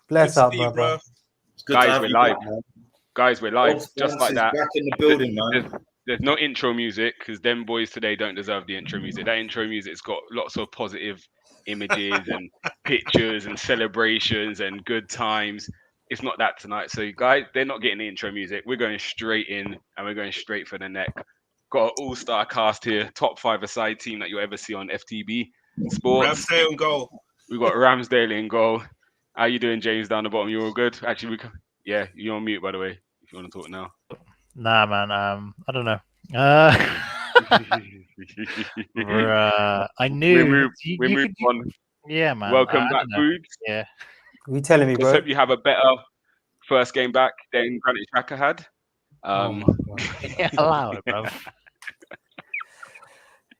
Bless up, brother. brother. Guys, we're live. Man. Guys, we're live. Just like that. Back in the building, man. There's no intro music because them boys today don't deserve the intro music. That intro music's got lots of positive images and pictures and celebrations and good times. It's not that tonight. So, guys, they're not getting the intro music. We're going straight in and we're going straight for the neck. Got an all-star cast here, top 5-a-side team that you'll ever see on FTB Sports. Ramsdale in goal. We've got Ramsdale in goal. How you doing, James, down the bottom? You all good? Actually, yeah, you're on mute, by the way, if you want to talk now. Nah, man, I don't know. I knew... We moved on. Yeah, man. Welcome back, Boogs. Yeah. You telling me, bro? Just hope you have a better first game back than Granite Xhaka had. Yeah, allow it, bro.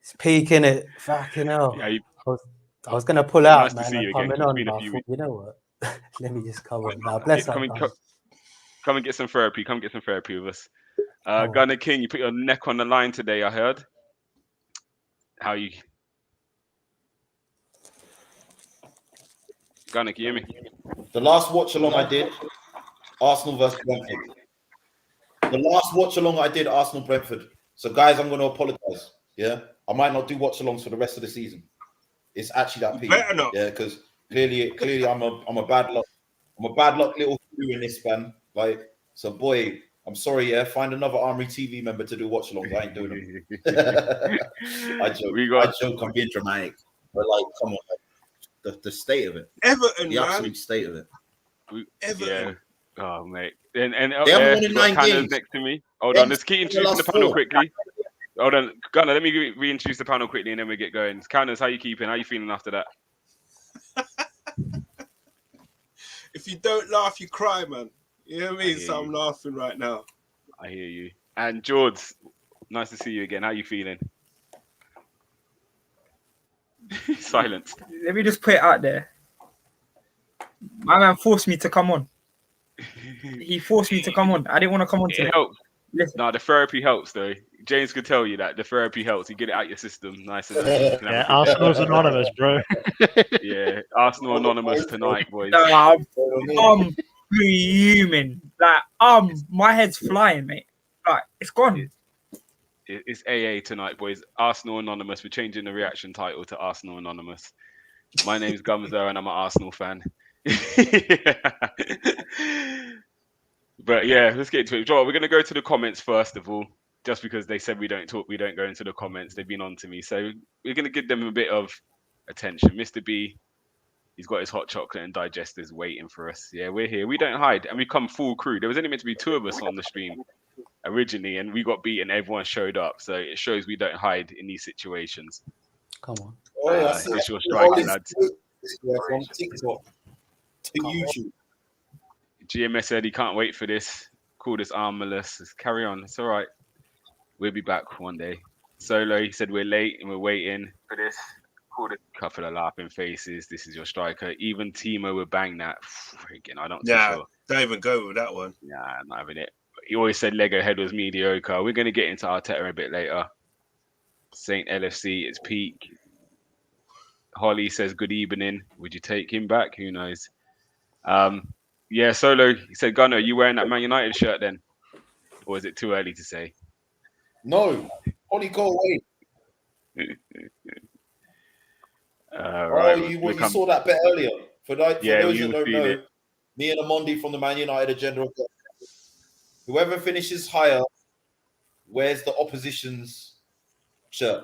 It's peaking it. Fucking hell. Yeah, I was going to pull out, nice to man. see you Coming again. on, It's been a but I few thought, you know what? Let me just come on now. Bless up, man. Come and get some therapy. Come get some therapy with us. Gunnar King, you put your neck on the line today, I heard. How you? Gunnar, can you hear me? The last watch along I did, Arsenal versus Brentford. The last watch along I did, Arsenal Brentford. So, guys, I'm going to apologize. Yeah, I might not do watch alongs for the rest of the season. It's actually that peak. Better not. Yeah, because clearly, I'm a bad luck. I'm a bad luck little crew in this span. Like, so, boy, I'm sorry. Yeah, find another Armoury TV member to do watch alongs. I ain't doing them. I joke. I'm being dramatic, but like, come on, like, the state of it. Everton, the man. absolute state of it. Everton. Yeah. Oh, mate. And they haven't won in 9 games. Next to me. Hold on. Let's keep introducing the panel quickly. Hold on, Gunnar, let me reintroduce the panel quickly and then we get going. Counters, how you keeping? How you feeling after that? If you don't laugh, you cry, man. You know what I mean? So I'm laughing right now. I hear you. And George, nice to see you again. How you feeling? Silence. Let me just put it out there. My man forced me to come on. He forced me to come on. I didn't want to come on today. It helps. No, the therapy helps though. James could tell you that the therapy helps. You get it out your system, nice and nice. Yeah, Arsenal's anonymous, bro. Yeah, Arsenal anonymous tonight, boys. No, I'm fuming. Like, my head's flying, mate. Like, it's gone. It's AA tonight, boys. Arsenal anonymous. We're changing the reaction title to Arsenal anonymous. My name's Gumzo, and I'm an Arsenal fan. But yeah, let's get into it. Joel, we're going to go to the comments first of all, just because they said we don't go into the comments. They've been on to me. So we're going to give them a bit of attention. Mr. B, he's got his hot chocolate and digesters waiting for us. Yeah, we're here. We don't hide. And we come full crew. There was only meant to be 2 of us on the stream originally, and we got beaten. Everyone showed up. So it shows we don't hide in these situations. Come on. It's your striking, lads. From TikTok to YouTube. GMS said he can't wait for this. Call this Armoury. Carry on. It's all right. We'll be back one day. Solo, he said we're late and we're waiting for this. Call it. Couple of laughing faces. This is your striker. Even Timo would bang that. Freaking, I don't. Yeah, sure. Don't even go with that one. Nah, I'm not having it. He always said Lego head was mediocre. We're going to get into Arteta a bit later. Saint LFC, it's peak. Holly says good evening. Would you take him back? Who knows? Yeah, Solo, he said, Gunnar, are you wearing that Man United shirt then? Or is it too early to say? No. Holly, go away. Right, you saw that bit earlier. For those who don't know, it. me and Amondi from the Man United agenda. Whoever finishes higher wears the opposition's shirt.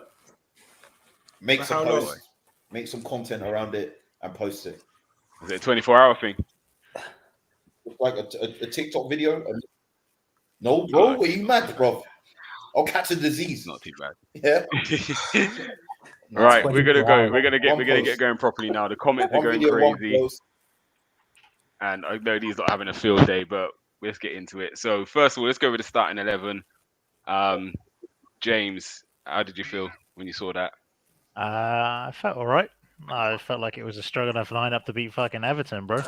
Make some posts, make some content around it, and post it. Is it a 24-hour thing? It's like a TikTok video. No, bro, are you mad, bro? I'll catch a disease. Not too bad. Yeah. Right, we're gonna go. We're gonna get going properly now. The comments are going crazy, and I know these not having a field day, but let's get into it. So first of all, let's go with the starting 11. James, how did you feel when you saw that? I felt all right. I felt like it was a strong enough lineup to beat fucking Everton, bro.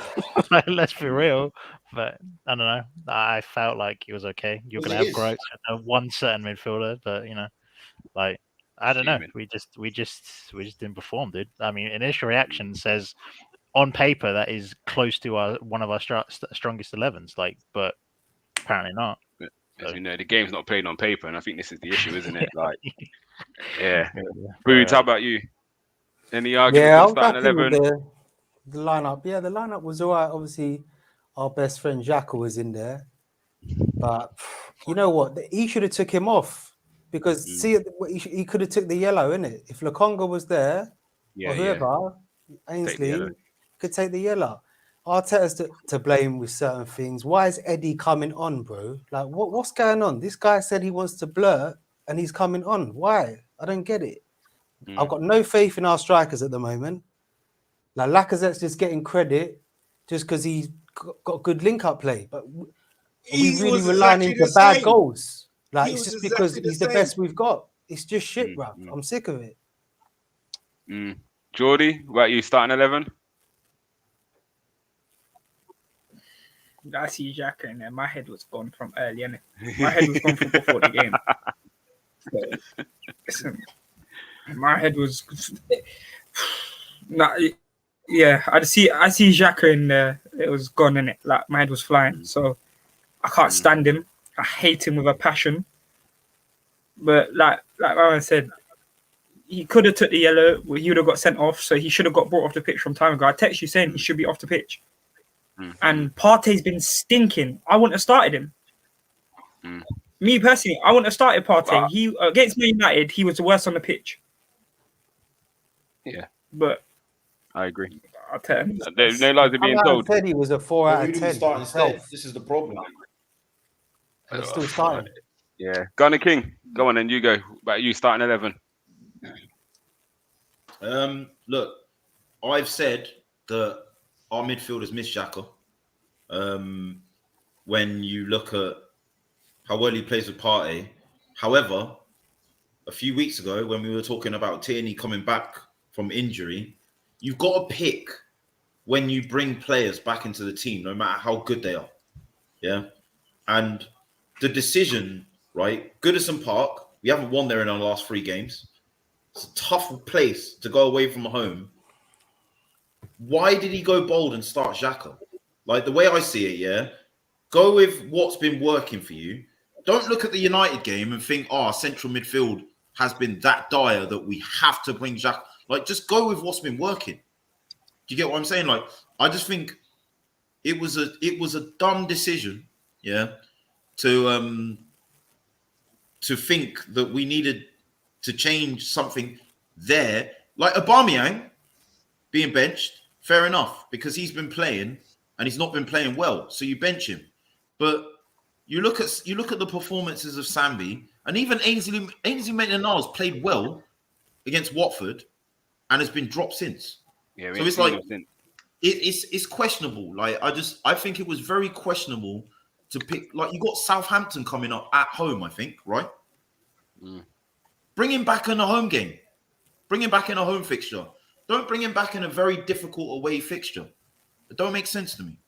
Let's be real. But I don't know. I felt like it was okay. You're gonna have growth at one certain midfielder, but you know, like I don't know. We just didn't perform, dude. I mean, initial reaction says on paper that is close to one of our strongest 11s. Like, but apparently not. As we know, the game's not played on paper, and I think this is the issue, isn't it? Like, yeah. Yeah. Boots, how about you? Any argument Yeah, for I was starting happy with 11? the lineup. Yeah, the lineup was all right. Obviously, our best friend Xhaka was in there, but you know what? He should have took him off because see, he could have took the yellow, innit? If Lokonga was there or whoever, Ainsley could take the yellow. Arteta's to blame with certain things. Why is Eddie coming on, bro? Like, what's going on? This guy said he wants to blurt, and he's coming on. Why? I don't get it. I've got no faith in our strikers at the moment. Like, Lacazette's just getting credit just because he's got good link-up play. But are we really relying into bad goals? Like, it's just because he's the best we've got. It's just shit, bruv. I'm sick of it. Geordie, what about you, starting 11? I see Xhaka in there. My head was gone from early, innit? My head was gone from before the game. So, listen, my head was. Yeah, I see Xhaka in there. It was gone, innit? Like, my head was flying. So I can't stand him. I hate him with a passion. But like Ryan said, he could have took the yellow. He would have got sent off. So he should have got brought off the pitch from time ago. I text you saying he should be off the pitch. And Partey's been stinking. I wouldn't have started him. Me personally, I wouldn't have started Partey. He against Man United, he was the worst on the pitch. Yeah, but I agree. I'll tell him. No lies are being told. Said he was a 4 out of 10. Start instead. This is the problem. And he's still starting. Yeah, Gunner King, go on then. You go. About you starting 11. Look, I've said that our midfielders miss Xhaka. When you look at how well he plays with Partey. However, a few weeks ago when we were talking about Tierney coming back from injury, you've got to pick when you bring players back into the team, no matter how good they are. Yeah. And the decision, right? Goodison Park, we haven't won there in our last 3 games. It's a tough place to go away from home. Why did he go bold and start Xhaka? Like, the way I see it, yeah, go with what's been working for you. Don't look at the United game and think, central midfield has been that dire that we have to bring Xhaka. Like, just go with what's been working. Do you get what I'm saying? Like, I just think it was a dumb decision, yeah, to think that we needed to change something there. Like Aubameyang being benched, fair enough, because he's been playing and he's not been playing well, so you bench him. But you look at the performances of Sambi, and even Ainsley Maitland-Niles played well against Watford and has been dropped since. Yeah, so it's like it's questionable. Like, I think it was very questionable to pick. Like, you got Southampton coming up at home, I think, right? Bring him back in a home game. Bring him back in a home fixture. Don't bring him back in a very difficult away fixture. It don't make sense to me.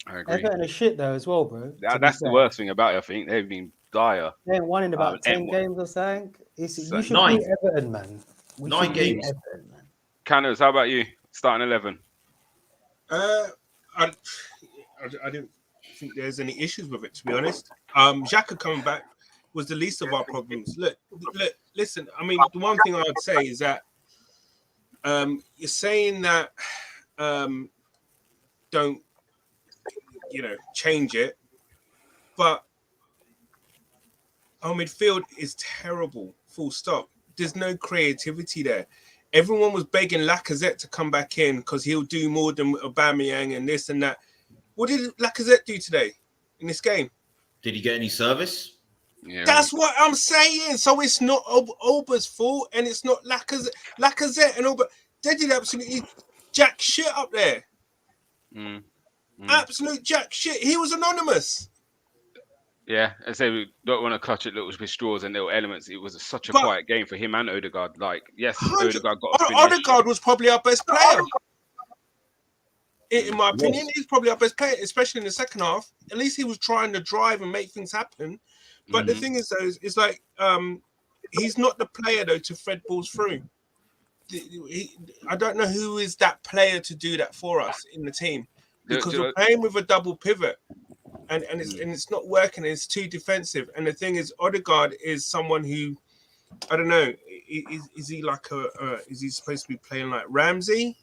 I agree. Everton are shit though as well, bro. That's the worst thing about it. I think they've been dire. They ain't won in about 10 games or something. You should 9. beat Everton, man. 9 games. Everton, man. Canners, how about you? Starting 11. I didn't think there's any issues with it, to be honest. Xhaka coming back was the least of our problems. Look, listen. I mean, the one thing I would say is that you're saying that don't change it, but our midfield is terrible. Full stop. There's no creativity there. Everyone was begging Lacazette to come back in because he'll do more than Aubameyang and this and that. What did Lacazette do today in this game? Did he get any service? Yeah. That's what I'm saying. So it's not Oba's fault, and it's not Lacazette and Oba. They did absolutely jack shit up there. Absolute jack shit. He was anonymous. Yeah, I say we don't want to clutch at little straws and little elements. It was such a quiet game for him and Odegaard. Like, yes, Odegaard got a finish. Odegaard was probably our best player. In my opinion, he's probably our best player, especially in the second half. At least he was trying to drive and make things happen. But the thing is, though, it's like he's not the player, though, to thread balls through. I don't know who is that player to do that for us in the team, because we're know, playing with a double pivot, and it's not working. It's too defensive. And the thing is, Odegaard is someone who, I don't know, is he like is he supposed to be playing like Ramsey?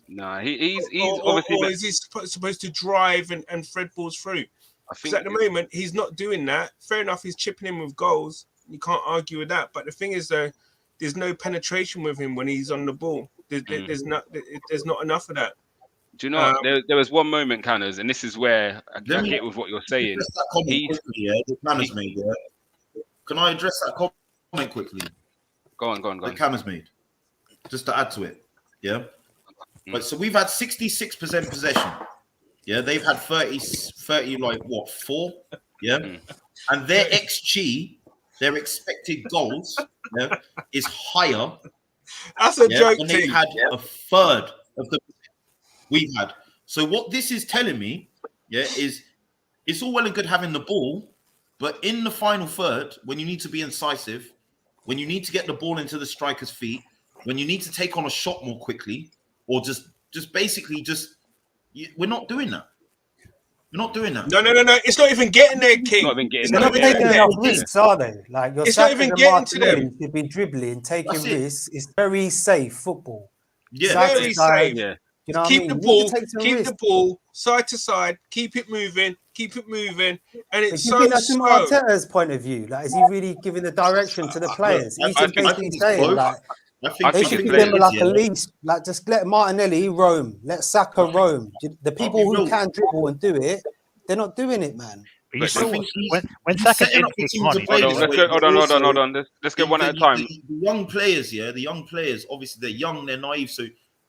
No, he's obviously, obviously. or is he supposed to drive and thread balls through? I Because think at the moment he's not doing that. Fair enough, he's chipping in with goals. You can't argue with that. But the thing is, though, there's no penetration with him when he's on the ball. There's not enough of that. Do you know there was one moment, Canners, and this is where I get with what you're saying. Canners made, yeah? Can I address that comment quickly? Go on. That Canners made, just to add to it, yeah. Right, so we've had 66% possession. Yeah, they've had 30 like what, 4? Yeah. And their XG, their expected goals, yeah, is higher. That's a joke. And they've had a third of the we've had. So what this is telling me, yeah, is it's all well and good having the ball, but in the final third, when you need to be incisive, when you need to get the ball into the striker's feet, when you need to take on a shot more quickly, or just basically we're not doing that. We're not doing that. No. It's not even getting there, King. Not even getting They're not taking enough risks, are they? Like it's not even getting to them. To be dribbling, taking risks. It's very safe football. Yeah, very safe. Yeah. You know keep the ball side to side, keep it moving, and it's so that's from slow. Arteta's point of view. Like, is he really giving the direction to the players? He's just basically saying, like, they should give him like a leash. Like, just let Martinelli roam, let Saka roam. The people who can dribble and do it, they're not doing it, man. But you saw when Saka did come on, hold on. Let's go one at a time. The young players, obviously they're young, they're naive,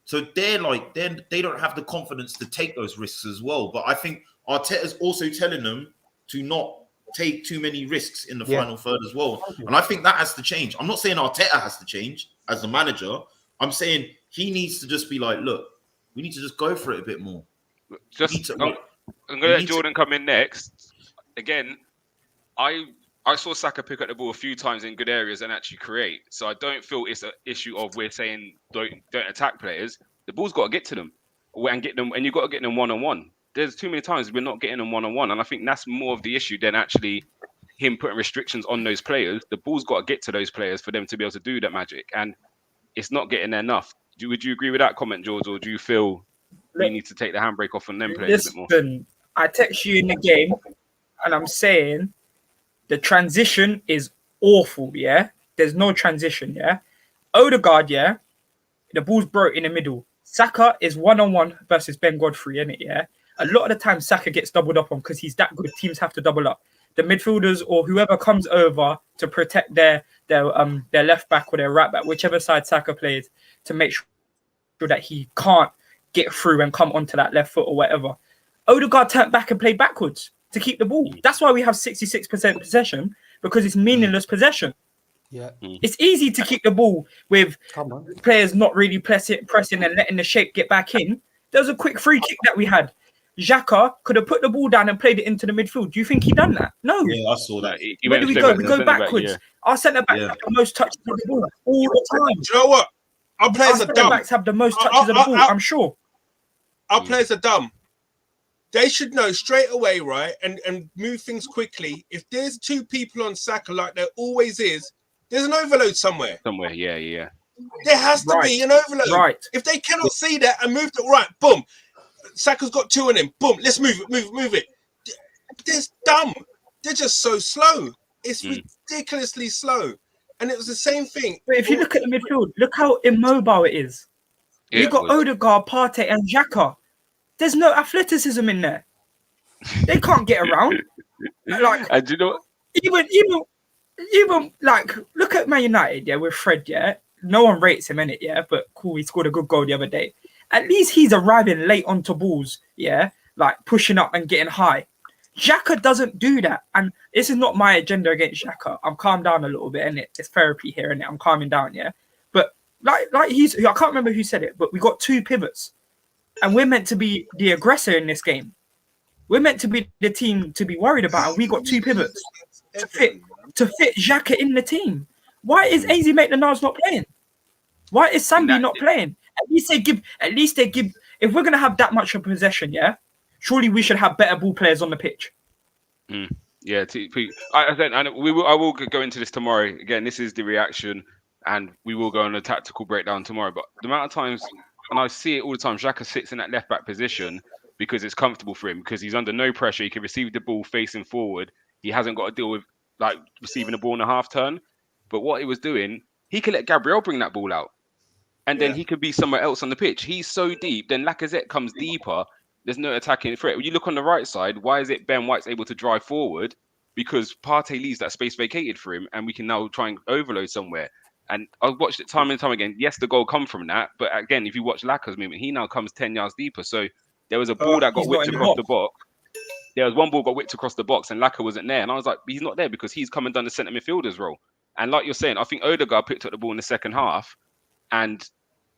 so they're like they don't have the confidence to take those risks as well. But I think Arteta's also telling them to not take too many risks in the final third as well. And I think that has to change. I'm not saying Arteta has to change as the manager. I'm saying he needs to just be like, look, we need to just go for it a bit more. I'm going to let Jordan come in next. Again, I saw Saka pick up the ball a few times in good areas and actually create. So I don't feel it's an issue of we're saying don't attack players. The ball's got to get to them and get them, and you've got to get them one-on-one. There's too many times we're not getting them one-on-one, and I think that's more of the issue than actually him putting restrictions on those players. The ball's got to get to those players for them to be able to do that magic, and it's not getting there enough. Would you agree with that comment, George, or do you feel we need to take the handbrake off on them players a bit more? I text you in the game, and I'm saying the transition is awful, yeah? There's no transition, yeah? Odegaard, yeah? The ball's broke in the middle. Saka is one-on-one versus Ben Godfrey, innit, yeah? A lot of the time, Saka gets doubled up on because he's that good. Teams have to double up. The midfielders or whoever comes over to protect their left back or their right back, whichever side Saka plays, to make sure that he can't get through and come onto that left foot or whatever. Odegaard turned back and played backwards to keep the ball. That's why we have 66% possession, because it's meaningless possession. Yeah, it's easy to keep the ball with players not really pressing and letting the shape get back in. There was a quick free kick that we had. Xhaka could have put the ball down and played it into the midfield. Do you think he done that? No. Yeah, I saw that. Where do we go? We go backwards. Our centre backs have the most touches of the ball all the time. Do you know what? Our players are dumb. Centre backs have the most touches of the ball. I'm sure. Our players are dumb. They should know straight away, right, and move things quickly. If there's two people on Saka like there always is, there's an overload somewhere. Yeah. There has to be an overload. Right. If they cannot see that and move it right, boom. Saka's got two on him. Boom. Let's move it. They're dumb. They're just so slow. It's ridiculously slow. And it was the same thing. But if you look at the midfield, look how immobile it is. Yeah, You've got Odegaard, Partey, and Xhaka. There's no athleticism in there. They can't get around. Like, and you know, even like, look at Man United, yeah, with Fred, yeah. No one rates him in it, yeah, but cool, he scored a good goal the other day. At least he's arriving late onto balls, yeah, like pushing up and getting high. Xhaka doesn't do that, and this is not my agenda against Xhaka. I'm calmed down a little bit, innit? It's therapy here, innit? I'm calming down, yeah. But like I can't remember who said it, but we got two pivots, and we're meant to be the aggressor in this game. We're meant to be the team to be worried about, and we got two pivots to fit Xhaka in the team. Why is AZ Maitland-Niles not playing? Why is Sambi that- not playing? At least they give. If we're gonna have that much of possession, yeah, surely we should have better ball players on the pitch. Yeah, I will go into this tomorrow. Again, this is the reaction, and we will go on a tactical breakdown tomorrow. But the amount of times, and I see it all the time, Xhaka sits in that left back position because it's comfortable for him, because he's under no pressure. He can receive the ball facing forward. He hasn't got to deal with like receiving the ball in a half turn. But what he was doing, he could let Gabriel bring that ball out, and then he could be somewhere else on the pitch. He's so deep. Then Lacazette comes deeper. There's no attacking threat. When you look on the right side, why is it Ben White's able to drive forward? Because Partey leaves that space vacated for him, and we can now try and overload somewhere. And I've watched it time and time again. Yes, the goal come from that, but again, if you watch Laka's movement, he now comes 10 yards deeper. So there was a ball that got whipped across the box. There was one ball got whipped across the box, and Laka wasn't there. And I was like, he's not there because he's coming down the centre midfielder's role. And like you're saying, I think Odegaard picked up the ball in the second half, and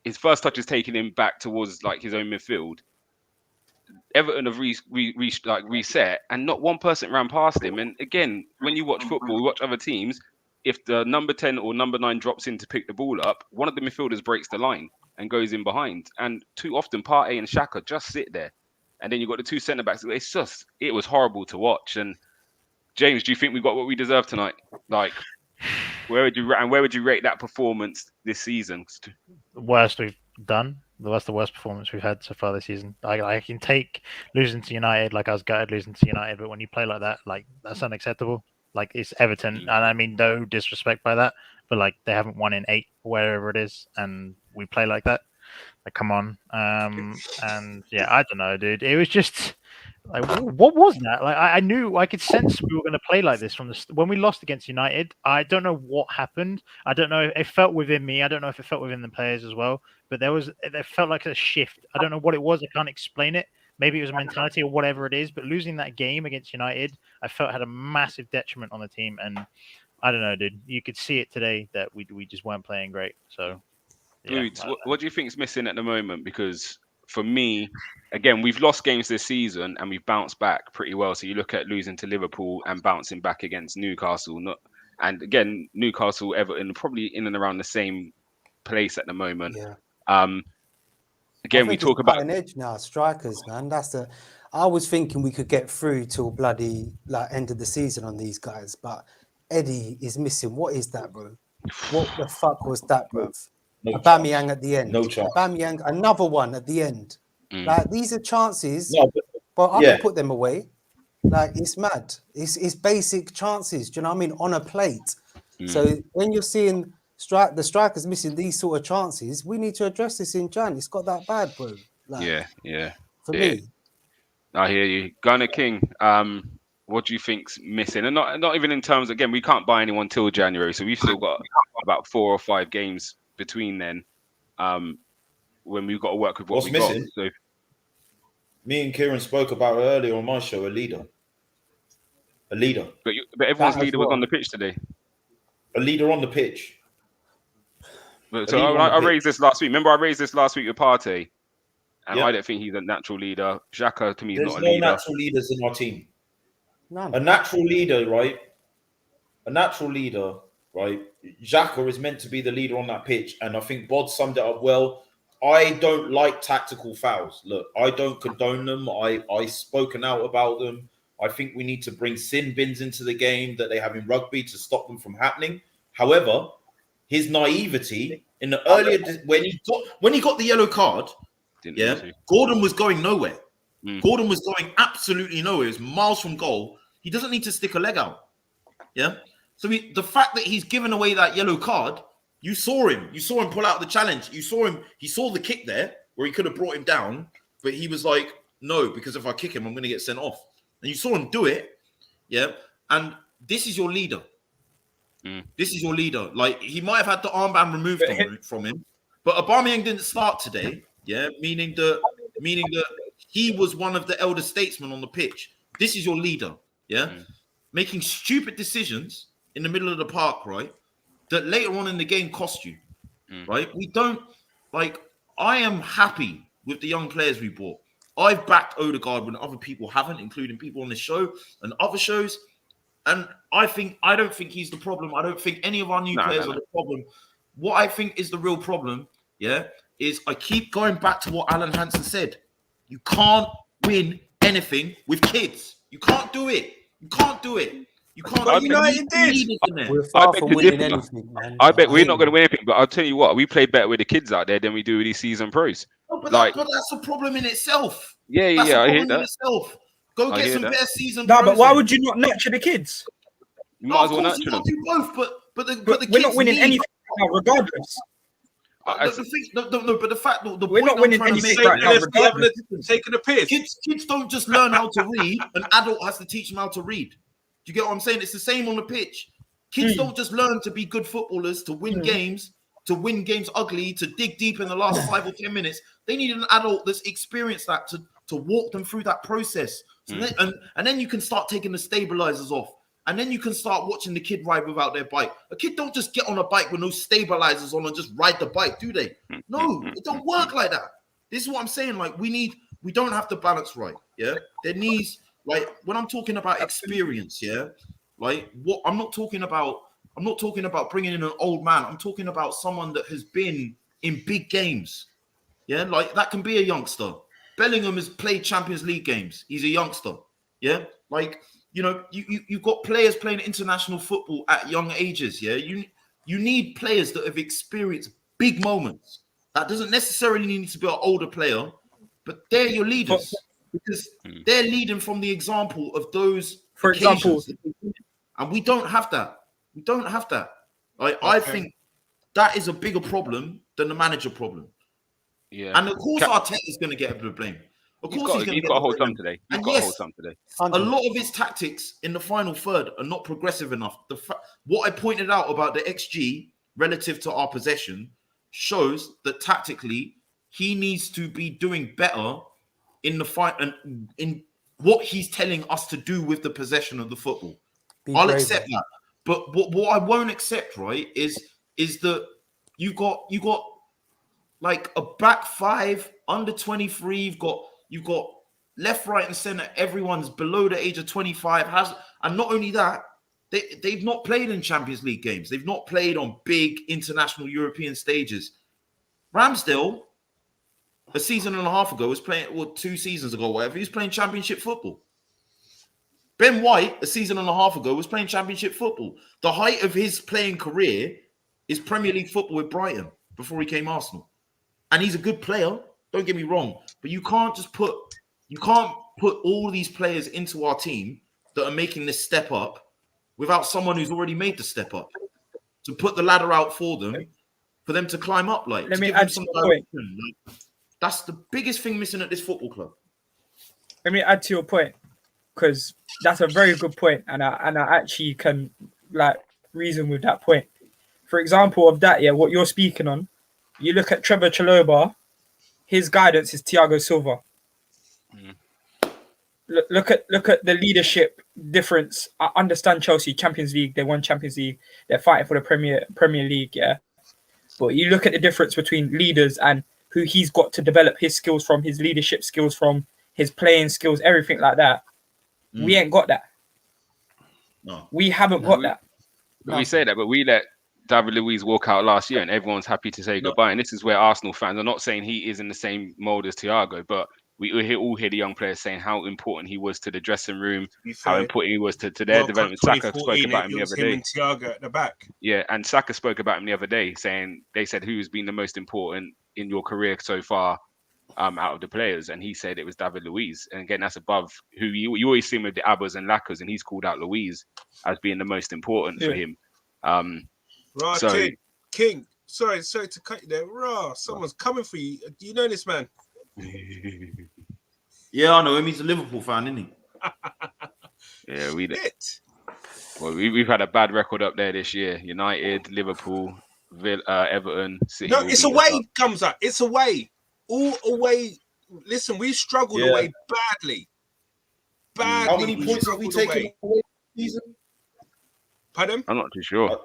his first touch is taking him back towards like his own midfield. Everton have reset, and not one person ran past him. And again, when you watch football, watch other teams, if the number 10 or number 9 drops in to pick the ball up, one of the midfielders breaks the line and goes in behind. And too often, Partey and Xhaka just sit there. And then you've got the two centre backs. It was horrible to watch. And James, do you think we got what we deserve tonight? Like, where would you rate that performance this season? The worst we've done. That's the worst performance we've had so far this season. I can take losing to United, like I was gutted losing to United, but when you play like that, like that's unacceptable. Like it's Everton, and I mean no disrespect by that, but like they haven't won in 8 wherever it is, and we play like that. Like come on, and yeah, I don't know, dude. It was just like what was that? Like I knew I could sense we were going to play like this from when we lost against United. I don't know what happened. I don't know. It felt within me. I don't know if it felt within the players as well. But there felt like a shift. I don't know what it was. I can't explain it. Maybe it was a mentality or whatever it is. But losing that game against United, I felt had a massive detriment on the team. And I don't know, dude. You could see it today that we just weren't playing great. So, yeah, what do you think is missing at the moment? Because for me, again, we've lost games this season and we've bounced back pretty well. So you look at losing to Liverpool and bouncing back against Newcastle. And again, Newcastle, Everton, probably in and around the same place at the moment. Yeah. Again, we talk about an edge now, strikers, man. I was thinking we could get through till bloody like end of the season on these guys, but Eddie is missing. What is that, bro? What the fuck was that, bro? Aubameyang at the end. No chance. Aubameyang, another one at the end. Like these are chances, but I can put them away. Like it's mad. It's basic chances. Do you know what I mean? On a plate. So when you're seeing the strikers missing these sort of chances, we need to address this in Jan. It's got that bad, bro. Like, for me. I hear you. Gunner King, what do you think's missing? And not even in terms, again, we can't buy anyone till January, so we've still got about 4 or 5 games between then when we've got to work with what's missing? Got. So, me and Kieran spoke about it earlier on my show, a leader. But everyone's leader was on the pitch today. A leader on the pitch. So I raised this last week. Remember, I raised this last week with Partey, and I don't think he's a natural leader. Xhaka to me is not a leader. There's no natural leaders in our team. None. A natural leader, right? Xhaka is meant to be the leader on that pitch, and I think Bod summed it up well. I don't like tactical fouls. Look, I don't condone them. I spoken out about them. I think we need to bring sin bins into the game that they have in rugby to stop them from happening. However, his naivety in the earlier when he got the yellow card, Gordon was going nowhere. Gordon was going absolutely nowhere. It was miles from goal. He doesn't need to stick a leg out. Yeah. So the fact that he's given away that yellow card, you saw him pull out the challenge. He saw the kick there where he could have brought him down, but he was like, no, because if I kick him, I'm going to get sent off. And you saw him do it. Yeah. And this is your leader. This is your leader. Like, he might have had the armband removed from him, but Aubameyang didn't start today. Yeah, meaning that he was one of the elder statesmen on the pitch. This is your leader. Yeah, making stupid decisions in the middle of the park, right? That later on in the game cost you, right? We don't like. I am happy with the young players we bought. I've backed Odegaard when other people haven't, including people on this show and other shows. And I don't think he's the problem. I don't think any of our new players are the problem. what I think is the real problem, is I keep going back to what Alan Hansen said. You can't win anything with kids. You can't do it. You can't do it. You can't. But do United did. We're I far beg from to winning differ. anything, man. I bet we're hate not going to it. win anything, but I'll tell you what, we play better with the kids out there than we do with these seasoned pros. No, but, Like- but that's a problem in itself. Yeah, That's yeah, a I hear problem in that. itself. Go I get hear some that. better season. No, but why would you not nurture the kids? You No, might of as well course you nurture them. got to do both, but the But kids we're not winning need- anything right now, regardless. The thing, no, but the fact that the We're point not I'm winning trying to anything make, right now, LFC having regardless. taking a piss. kids don't just learn how to read. An adult has to teach them how to read. Do you get what I'm saying? It's the same on the pitch. Kids don't just learn to be good footballers, to win games ugly, to dig deep in the last 5 or 10 minutes. They need an adult that's experienced that to walk them through that process. So and then you can start taking the stabilizers off. And then you can start watching the kid ride without their bike. A kid don't just get on a bike with no stabilizers on and just ride the bike, do they? No, it don't work like that. This is what I'm saying. Like we don't have the balance right. Yeah, there needs, like, when I'm talking about experience. Yeah, like what I'm not talking about bringing in an old man. I'm talking about someone that has been in big games. Yeah, like that can be a youngster. Bellingham has played Champions League games. He's a youngster. Yeah, like. You know, you've got players playing international football at young ages. Yeah, you need players that have experienced big moments. That doesn't necessarily need to be an older player, but they're your leaders because they're leading from the example of those. For example, and we don't have that. We don't have that. I think that is a bigger problem than the manager problem. Yeah, and of course Arteta is going to get a bit of blame. Of course, he's going to got to hold some today. He's and got yes, to hold some today. a lot of his tactics in the final third are not progressive enough. What I pointed out about the XG relative to our possession shows that tactically he needs to be doing better in the fight and in what he's telling us to do with the possession of the football. I'll accept that, but what I won't accept, right, is that you got like a back five under 23. You've got left, right, and center. Everyone's below the age of 25. And not only that, they've not played in Champions League games. They've not played on big international European stages. Ramsdale, a season and a half ago, was playing, or 2 seasons ago, whatever. He was playing Championship football. Ben White, a season and a half ago, was playing Championship football. The height of his playing career is Premier League football with Brighton before he came Arsenal. And he's a good player. Don't get me wrong, but you can't put all these players into our team that are making this step up without someone who's already made the step up to put the ladder out for them to climb up. Like, let me add some point. That's the biggest thing missing at this football club. Let me add to your point, because that's a very good point, and I actually can like reason with that point. For example, of that, what you're speaking on, you look at Trevor Chalobah. His guidance is Thiago Silva. Look at the leadership difference. I understand Chelsea, Champions League. They won Champions League. They're fighting for the Premier League. Yeah, but you look at the difference between leaders and who he's got to develop his skills from, his leadership skills from, his playing skills, everything like that. We ain't got that. No, we haven't got that. But we say that, but we let David Luiz walk out last year, and everyone's happy to say goodbye. And this is where Arsenal fans are not saying he is in the same mold as Thiago, but we all hear the young players saying how important he was to the dressing room, how important he was to their development. Saka spoke about him the other day. And Thiago at the back. Yeah, and Saka spoke about him the other day, saying they said who's been the most important in your career so far out of the players, and he said it was David Luiz. And again, that's above who you always see him with the Abbas and Lackers, and he's called out Luiz as being the most important for him. Right, so, King. Sorry to cut you there. Raw, someone's coming for you. Do you know this man? Yeah, I know him. He's a Liverpool fan, isn't he? Yeah, we've had a bad record up there this year. United, Liverpool, Everton, City. No, it's away. Comes up. It's away. All away. Listen, we've struggled away badly. How many points have we taken away this season? Pardon? I'm not too sure.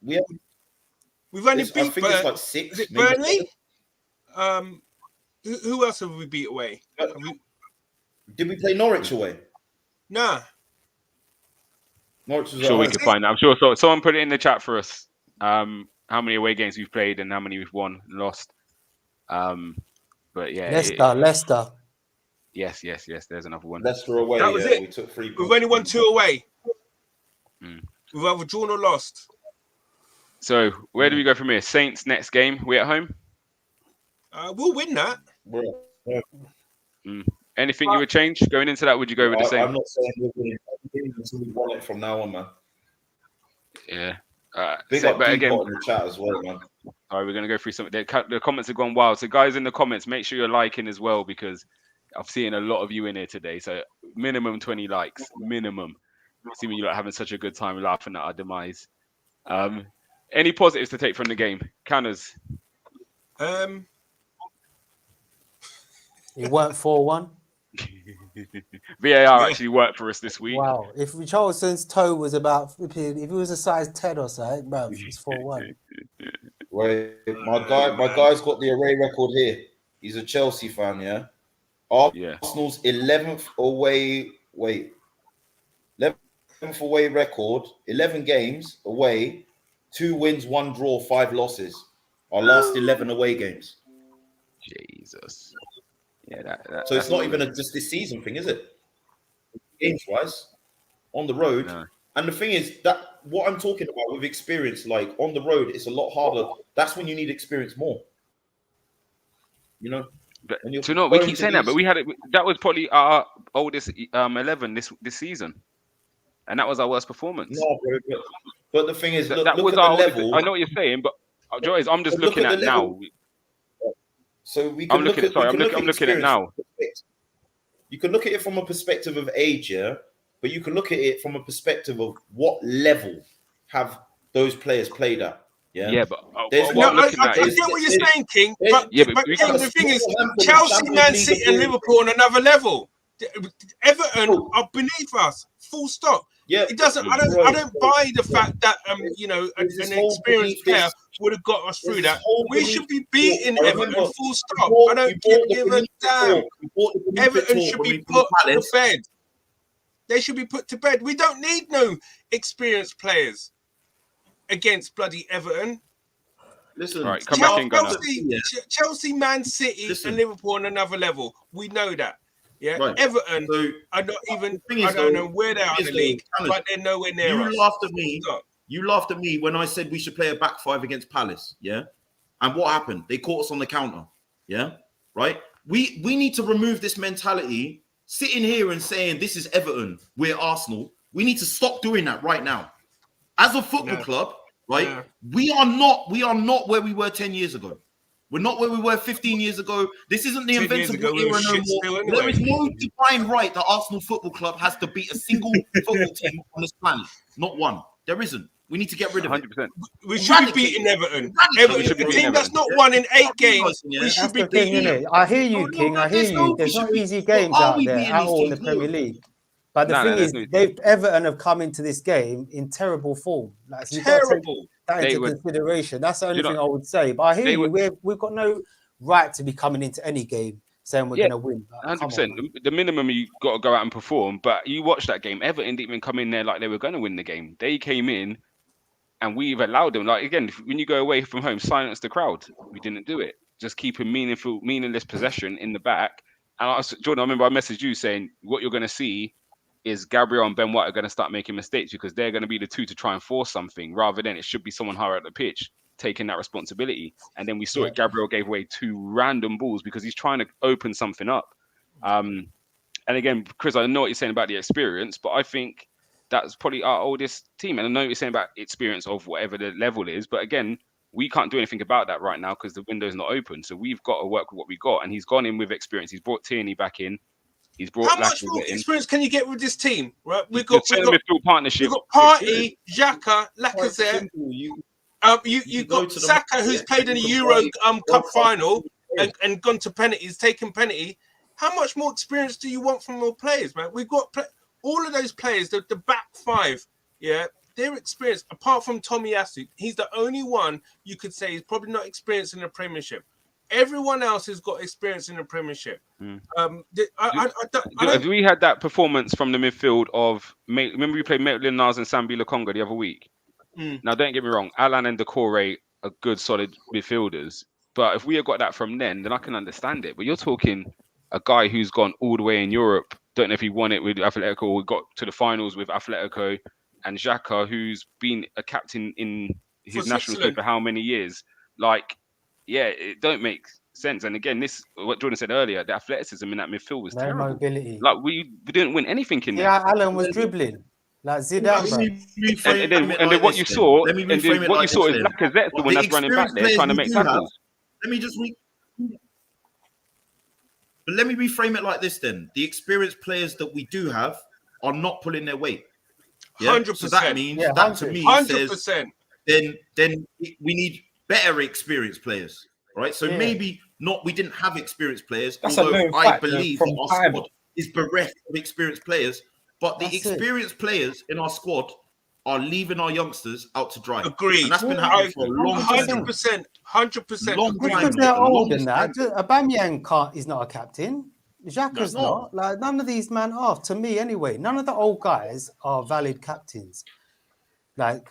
We've only beat. I think it's like 6. Is it Burnley? Who else have we beat away? Did we play Norwich away? Nah. Norwich was I'm sure we can find that. I'm sure someone put it in the chat for us. how many away games we've played and how many we've won and lost. But yeah, Leicester. Yes. There's another one. Leicester away. That was yeah, it. we took 3 We've points. only won 2 away. Mm. We've either drawn or lost. So where do we go from here? Saints next game. We at home. We'll win that. Anything you would change going into that? Would you go with the same? I'm not saying we're winning everything until we won it from now on, man. Yeah. Big up Depot in the chat as well, man. All right, we're going to go through some. The comments have gone wild. So, guys, in the comments, make sure you're liking as well because I've seen a lot of you in here today. So, minimum 20 likes, minimum. See when you're having such a good time laughing at our demise. Any positives to take from the game, Canners? It weren't 4-1. VAR actually worked for us this week. Wow. If Richarlison's toe was about, if he was a size 10 or something, bro, it's 4-1. Wait, my guy's got the away record here. He's a Chelsea fan, yeah? Arsenal's 11th away, 11th away record, 11 games away, 2 wins, 1 draw, 5 losses. Our last 11 away games. Jesus. Yeah, so it's not even just this season thing, is it? Games-wise, on the road. No. And the thing is that what I'm talking about with experience, like on the road, it's a lot harder. That's when you need experience more. You know? But, so no, we keep saying that, but we had it. That was probably our oldest 11 this season, and that was our worst performance. No, bro, but the thing is, look was at our the level. I know what you're saying, but Joyce, I'm just looking at now. So we can I'm looking at now. You can look at it from a perspective of age, yeah, but you can look at it from a perspective of what level have those players played at. Yeah, but I get what you're saying, King. But the thing is, Chelsea, Man City, and Liverpool on another level. Everton are beneath us. Full stop. Yeah, it doesn't. I don't buy the fact that an experienced player would have got us through that. We should be beating Everton. Full stop. I don't give a damn. Everton should be put to bed. They should be put to bed. We don't need no experienced players against bloody Everton. Listen, right, Chelsea, Man City, and Liverpool on another level. We know that. Yeah, right. Everton are not even. I don't know where they are in the league, but they're nowhere near us. You laughed at me when I said we should play a back 5 against Palace. Yeah, and what happened? They caught us on the counter. Yeah, right. We need to remove this mentality. Sitting here and saying this is Everton, we're Arsenal. We need to stop doing that right now. As a football club, right? We are not where we were 10 years ago. We're not where we were 15 years ago. This isn't the invincible era no more. Anyway. There is no divine right that Arsenal Football Club has to beat a single football team on this planet. Not one. There isn't. We need to get rid of 100%. We should be beating Everton. The team that's not won in 8 games, we should be beating them. I hear you, King. I hear you. There's no easy games out there at all in the Premier League. But the thing is, Everton have come into this game in terrible form. Like, so terrible. That into consideration. That's the only thing I would say. But I hear you. We've got no right to be coming into any game saying we're going to win. 100%. The minimum you got to go out and perform. But you watch that game. Everton didn't even come in there like they were going to win the game. They came in, and we've allowed them. Like again, when you go away from home, silence the crowd. We didn't do it. Just keep a meaningless possession in the back. And Jordan, I remember I messaged you saying what you're going to see is Gabriel and Ben White are going to start making mistakes because they're going to be the two to try and force something rather than it should be someone higher at the pitch taking that responsibility. And then we saw it. Gabriel gave away 2 random balls because he's trying to open something up. And again, Chris, I know what you're saying about the experience, but I think that's probably our oldest team. And I know what you're saying about experience of whatever the level is. But again, we can't do anything about that right now because the window's not open. So we've got to work with what we got. And he's gone in with experience. He's brought Tierney back in. He's brought. How much more experience can you get with this team? Right, we've got partnership. We've got Partey, Xhaka, Lacazette. You got Saka, who's played in the Euro Cup final and gone to penalties, taken penalty. How much more experience do you want from more players, man? We've got all of those players, the back 5. Yeah, they're experienced. Apart from Tomiyasu, he's the only one you could say is probably not experienced in the Premiership. Everyone else has got experience in the Premiership. Have we had that performance from the midfield of? Remember we played Maitland-Niles and Sambi Lokonga the other week. Now don't get me wrong, Alan and Decore a good solid midfielders. But if we have got that from then I can understand it. But you're talking a guy who's gone all the way in Europe. Don't know if he won it with Atletico or got to the finals with Atletico, and Xhaka, who's been a captain in his national team for how many years? Like, yeah, it don't make sense. And again, this what Jordan said earlier, the athleticism in that midfield was terrible. Mobility. Like we didn't win anything in there. Yeah, Alan was dribbling like Zidane, bro. And then what you saw, is Lacazette's the one that's running back there trying to make tackles. Let me reframe it like this then. The experienced players that we do have are not pulling their weight. 100%. So that means that to me 100%. says then we need better experienced players, right? So maybe not. We didn't have experienced players. Although I believe that our squad is bereft of experienced players, but the experienced players in our squad are leaving our youngsters out to dry. Agreed. And that's been happening for a long time. 100%. Long time. Because they're old and that. Aubameyang is not a captain. Xhaka's not. Like, none of these men are, to me anyway. None of the old guys are valid captains. Like,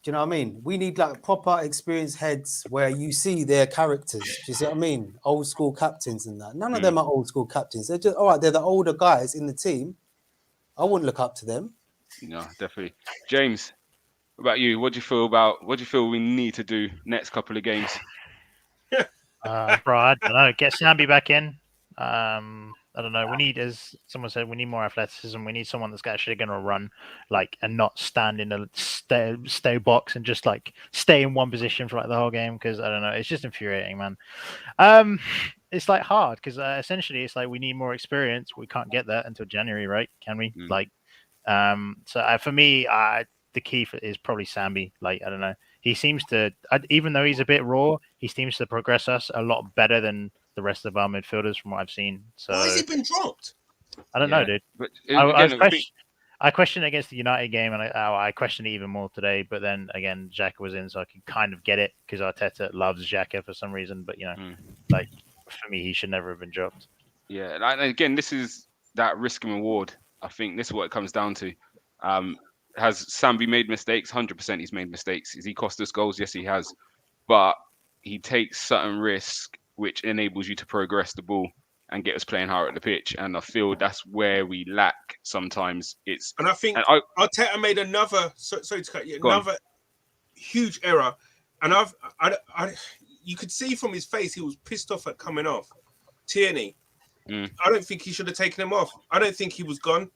do you know what I mean? We need like proper experienced heads where you see their characters. Do you see what I mean? Old school captains and that. None of them are old school captains. They're just, all right, they're the older guys in the team. I wouldn't look up to them. No, definitely. James, what about you? What do you feel we need to do next couple of games? Bro, I don't know. Get Sambi back in. I don't know. We need, as someone said, we need more athleticism. We need someone that's actually going to run, like, and not stand in a stay box and just like stay in one position for like the whole game. Because I don't know, it's just infuriating, man. It's like hard because essentially it's like we need more experience. We can't get that until January, right? Can we? Like, so for me, the key is probably Sambi. Like, I don't know. He seems to, even though he's a bit raw, he seems to progress us a lot better than the rest of our midfielders from what I've seen. So why has he been dropped? I don't know, dude. But I questioned it against the United game, and I questioned it even more today. But then again, Xhaka was in, so I could kind of get it because Arteta loves Xhaka for some reason. But you know, like for me, he should never have been dropped. Yeah, and again, this is that risk and reward. I think this is what it comes down to. Has Sambi made mistakes? 100% he's made mistakes. Has he cost us goals? Yes, he has. But he takes certain risk, which enables you to progress the ball and get us playing higher at the pitch. And I feel that's where we lack sometimes. And I think Arteta made another, sorry to cut you, another huge error. And you could see from his face, he was pissed off at coming off. Tierney. I don't think he should have taken him off. I don't think he was gone.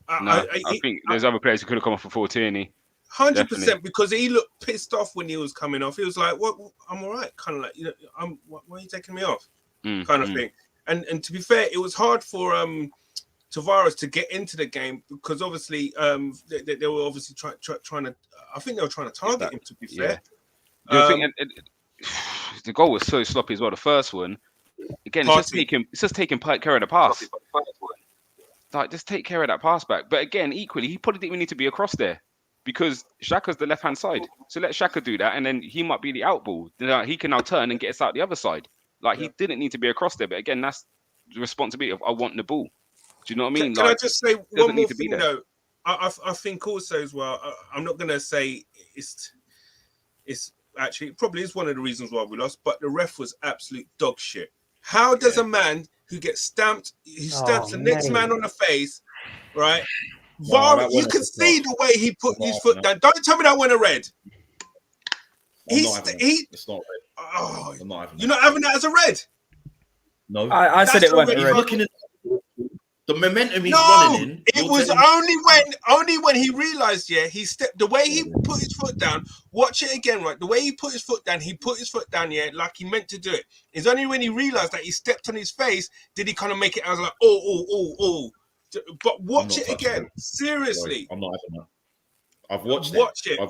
I think there's other players who could have come off before Tierney. 100%, because he looked pissed off when he was coming off. He was like, "What? I'm all right." Kind of like, you know, why are you taking me off? Kind of thing. And to be fair, it was hard for Tavares to get into the game because obviously they were obviously trying to. I think they were trying to target him. To be fair, the goal was so sloppy as well. The first one, again, it's just taking care of the pass. Like, just take care of that pass back. But again, equally, he probably didn't even need to be across there because Xhaka's the left-hand side. So let Xhaka do that, and then he might be the out ball. He can now turn and get us out the other side. Like, he didn't need to be across there. But again, that's the responsibility of I want the ball. Do you know what I mean? Can I just say one more thing, though? I think also as well, I'm not going to say it's actually, it probably is one of the reasons why we lost, but the ref was absolute dog shit. How does a man who gets stamped, the next man on the face, right? You can see the way he put his foot down. Don't tell me that went a red. It's not red. Oh, you're not having that as a red? No. I said it went red. Looking at the momentum he's running in. It was only when he realized, he stepped the way he put his foot down. Watch it again, right? The way he put his foot down, like he meant to do it. It's only when he realized that he stepped on his face did he kind of make it. I was like, oh. But watch it again. Seriously. I'm not having that. I've watched it.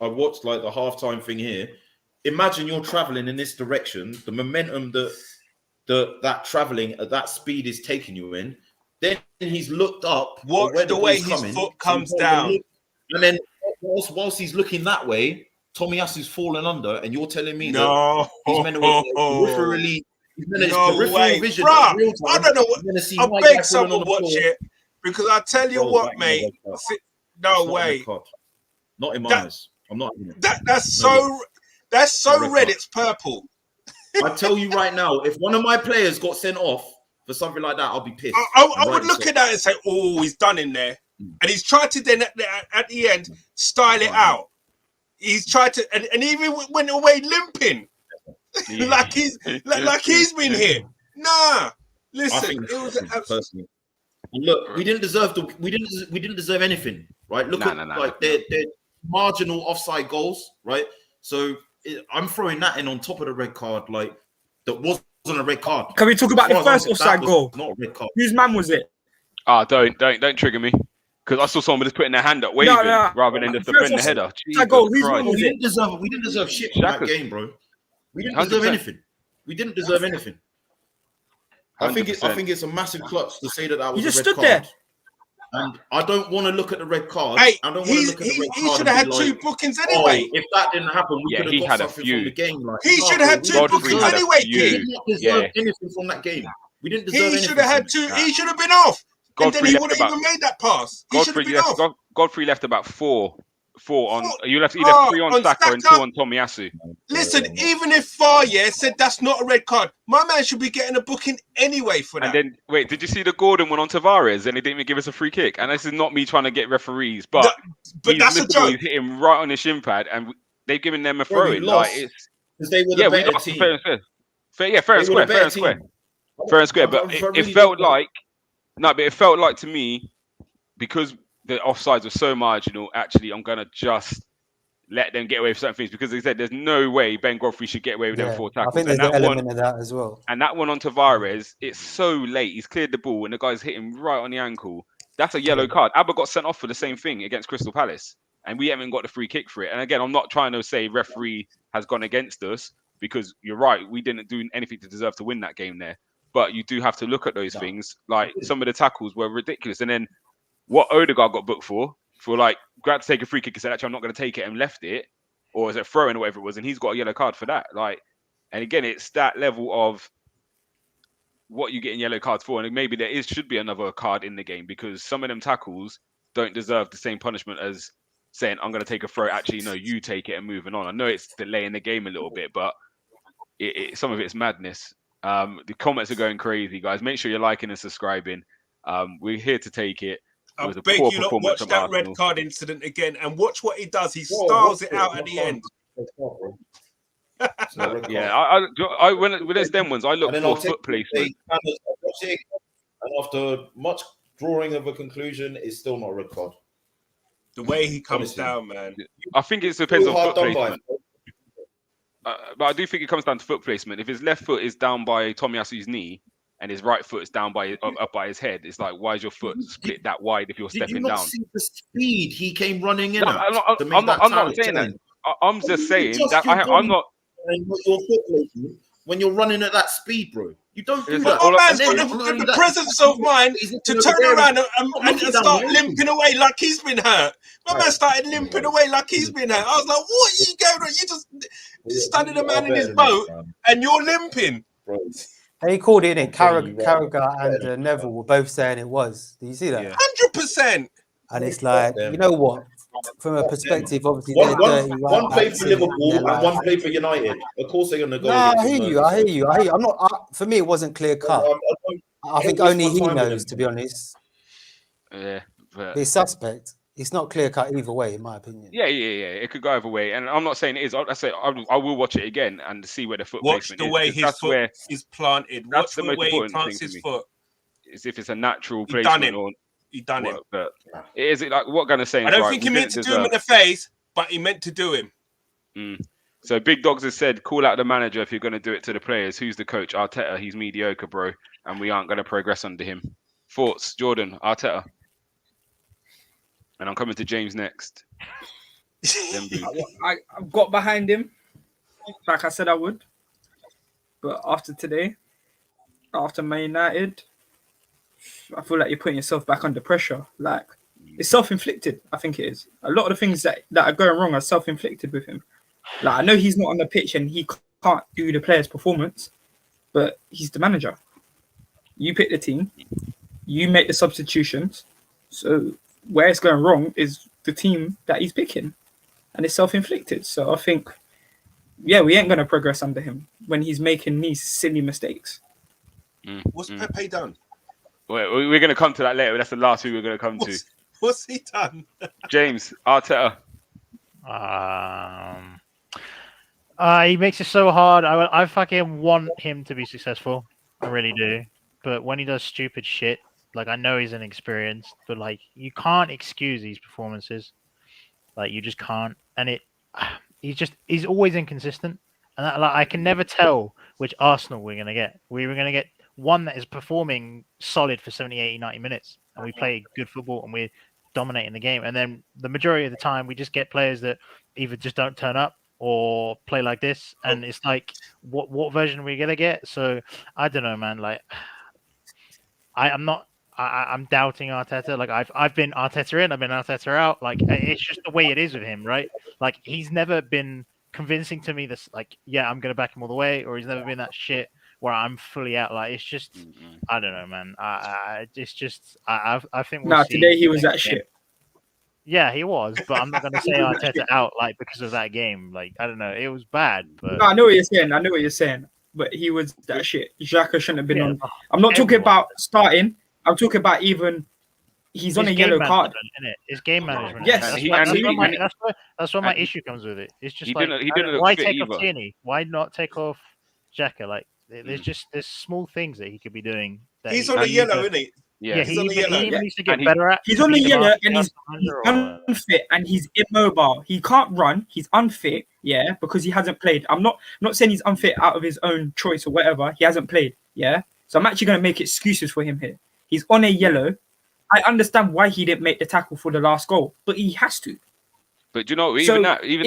I watched like the halftime thing here. Imagine you're traveling in this direction, the momentum that traveling at that speed is taking you in. Then he's looked up. Watch the way his foot comes down. And then whilst he's looking that way, Tomiyasu's fallen under, and you're telling me that he's meant to peripherally. No way, vision, bro. I don't know what. I beg someone to watch it because I tell you what, mate. No way. Not in my eyes. I'm not. That's so. That's so Red red, card. it's purple. I tell you right now, if one of my players got sent off for something like that, I'll be pissed. I would look at that and say, "Oh, he's done in there," and he's tried to then at the end style it out. He's tried to, and even went away limping, like he's been hit. Nah, listen, it was personally. Look, we didn't deserve anything, right? Look at their marginal offside goals, right? So I'm throwing that in on top of the red card, like that wasn't a red card. Can we talk about the first offside goal? Not a red card. Whose man was it? Don't trigger me, because I saw someone just putting their hand up, waving rather than just defending the header. We didn't deserve shit in that game, bro. We didn't deserve anything. We didn't deserve anything. I think it's a massive clutch to say that was a red card. There. And I don't want to look at the red card. Hey, I don't want to look at the red card. He should have had two bookings anyway. If that didn't happen, we could have got something from the game. Like, he should have had two bookings anyway, kid. We did not deserve anything from that game. We didn't deserve anything. He should have had two. He should have been off. And then he wouldn't even made that pass. He should have been off. Godfrey left about four on. You left 3 on Saka and 2 on Tomiyasu. Listen, even if VAR said that's not a red card, my man should be getting a booking anyway for that. And then wait, did you see the Gordon one on Tavares and he didn't even give us a free kick? And this is not me trying to get referees, but that's a joke. He's hit him right on his shin pad, and they've given them a throw in. Like it's because they were the better team. Fair and square. But it felt like it felt like to me, because the offsides were so marginal, actually, I'm going to just let them get away with certain things, because they said there's no way Ben Godfrey should get away with them 4 tackles. I think there's an element of that as well. And that one on Tavares, it's so late. He's cleared the ball and the guy's hit him right on the ankle. That's a yellow card. Abba got sent off for the same thing against Crystal Palace, and we haven't got the free kick for it. And again, I'm not trying to say referee has gone against us, because you're right, we didn't do anything to deserve to win that game there. But you do have to look at those things. Like, some of the tackles were ridiculous. And then what Odegaard got booked for like, glad to take a free kick and said, actually, I'm not going to take it, and left it, or is it throwing or whatever it was, and he's got a yellow card for that. Like, and again, it's that level of what you get in yellow cards for, and maybe should be another card in the game, because some of them tackles don't deserve the same punishment as saying, I'm going to take a throw. Actually, no, you take it and moving on. I know it's delaying the game a little bit, but some of it's madness. The comments are going crazy, guys. Make sure you're liking and subscribing. We're here to take it. I beg you not watch that red card incident again, and watch what he does. He styles it out at the end. When there's them ones, I look for foot placement. And after much drawing of a conclusion, it's still not a red card. The way he comes down, man. I think it depends on foot placement. But I do think it comes down to foot placement. If his left foot is down by Tomiyasu's knee, and his right foot is down up by his head, it's like, why is your foot split that wide if you're stepping down? See the speed he came running in at? I'm not saying that. I'm just saying that I'm not. Your foot placement when you're running at that speed, bro. You don't do that. My man's got the presence of mind to turn around and start limping away like he's been hurt. My man started limping away like he's been hurt. I was like, what are you going on? You just standing a man in his boat and you're limping. Bro. They called it in. Carragher and Neville were both saying it was. Do you see that? 100%. And it's like, you know what? From a perspective, obviously, one played for Liverpool and one played for United. Of course, they're going to go. No, I hear you. I'm not. For me, it wasn't clear cut. I think only he knows, to be honest. Yeah, but it's suspect. It's not clear cut either way, in my opinion. Yeah. It could go either way, and I'm not saying it is. I say I will watch it again and see where the foot placement is. Watch the way his foot is planted. That's Watch the way he plants his foot. Is if it's a natural placement or he done it. But is it like what Gunner's saying? I don't think he meant to do him in the face, but he meant to do him. So Big Dogs has said, call out the manager if you're going to do it to the players. Who's the coach? Arteta. He's mediocre, bro, and we aren't going to progress under him. Thoughts, Jordan? Arteta. And I'm coming to James next. I got behind him, like I said I would. But after today, after Man United, I feel like you're putting yourself back under pressure. Like, it's self-inflicted, I think it is. A lot of the things that are going wrong are self-inflicted with him. Like, I know he's not on the pitch and he can't do the player's performance, but he's the manager. You pick the team, you make the substitutions. So where it's going wrong is the team that he's picking, and it's self-inflicted. So I think yeah, we ain't gonna progress under him when he's making these silly mistakes. What's Pepe done? We're going to come to that later. That's the last thing we're going to come to. What's he done? James, Arteta. He makes it so hard. I fucking want him to be successful. I really do. But when he does stupid shit, like, I know he's inexperienced, but like, you can't excuse these performances. Like, you just can't. And he's always inconsistent. And that, like, I can never tell which Arsenal we're gonna get. We were gonna get one that is performing solid for 70, 80, 90 minutes, and we play good football and we're dominating the game. And then the majority of the time, we just get players that either just don't turn up or play like this. And it's like, what version are we gonna get? So I don't know, man. Like, I'm doubting Arteta. Like, I've been Arteta in, I've been Arteta out. Like, it's just the way it is with him, right? Like, he's never been convincing to me this, like, yeah, I'm gonna back him all the way, or he's never been that shit where I'm fully out. Like, it's just, I don't know, man. I think we'll see. Today he was that shit. Yeah, he was, but I'm not gonna say Arteta out like because of that game. Like, I don't know, it was bad. But No, I know what you're saying. But he was that shit. Xhaka shouldn't have been on. I'm not talking about starting. I'm talking about even he's on a yellow card. His game management. Yes, that's where my issue comes with it. It's just he like, didn't why fit take either. off Tierney? Why not take off Xhaka? Like, there's small things that he could be doing. He's on a yellow, isn't he? Yeah, he's on the yellow. He needs to get better at. He's on the yellow and he's unfit and he's immobile. He can't run. He's unfit, yeah, because he hasn't played. I'm not saying he's unfit out of his own choice or whatever. He hasn't played, yeah. So I'm actually going to make excuses for him here. He's on a yellow. I understand why he didn't make the tackle for the last goal, but he has to. But you know, even that, if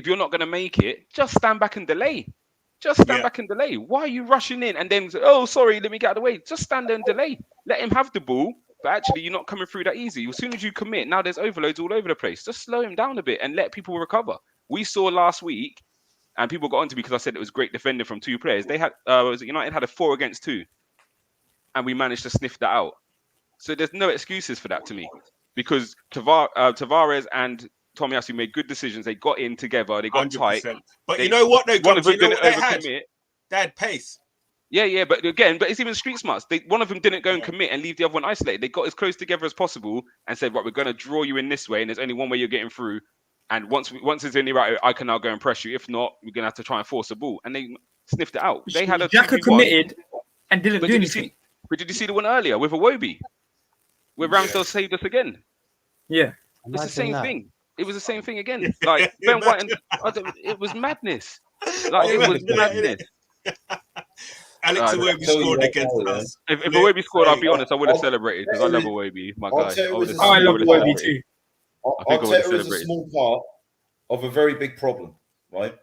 you're not going to make it, just stand back and delay. Just stand back and delay. Why are you rushing in and then, oh, sorry, let me get out of the way? Just stand there and delay. Let him have the ball, but actually you're not coming through that easy. As soon as you commit, now there's overloads all over the place. Just slow him down a bit and let people recover. We saw last week, and people got onto me because I said it was great defending from two players. They had, United had a 4 against 2, and we managed to sniff that out. So there's no excuses for that to me, because Tavares and Tomiyasu made good decisions. They got in together. They got 100%. Tight. But you know what? One of them didn't overcommit. They had pace. Yeah. But again, it's even street smarts. One of them didn't go and commit and leave the other one isolated. They got as close together as possible and said, right, we're going to draw you in this way, and there's only one way you're getting through. And once it's in the right, I can now go and press you. If not, we're going to have to try and force the ball. And they sniffed it out. They had a Xhaka committed and didn't do anything. But did you see the one earlier with Iwobi, where Ramsdale saved us again? Yeah, it's the same thing. It was the same thing again. Like Ben White, it was madness. Like, it was madness. Alex Iwobi scored against us. If Iwobi scored, I'll be honest, I would have celebrated because I love Iwobi, my guy. I love Iwobi too. Arteta is a small part of a very big problem, right?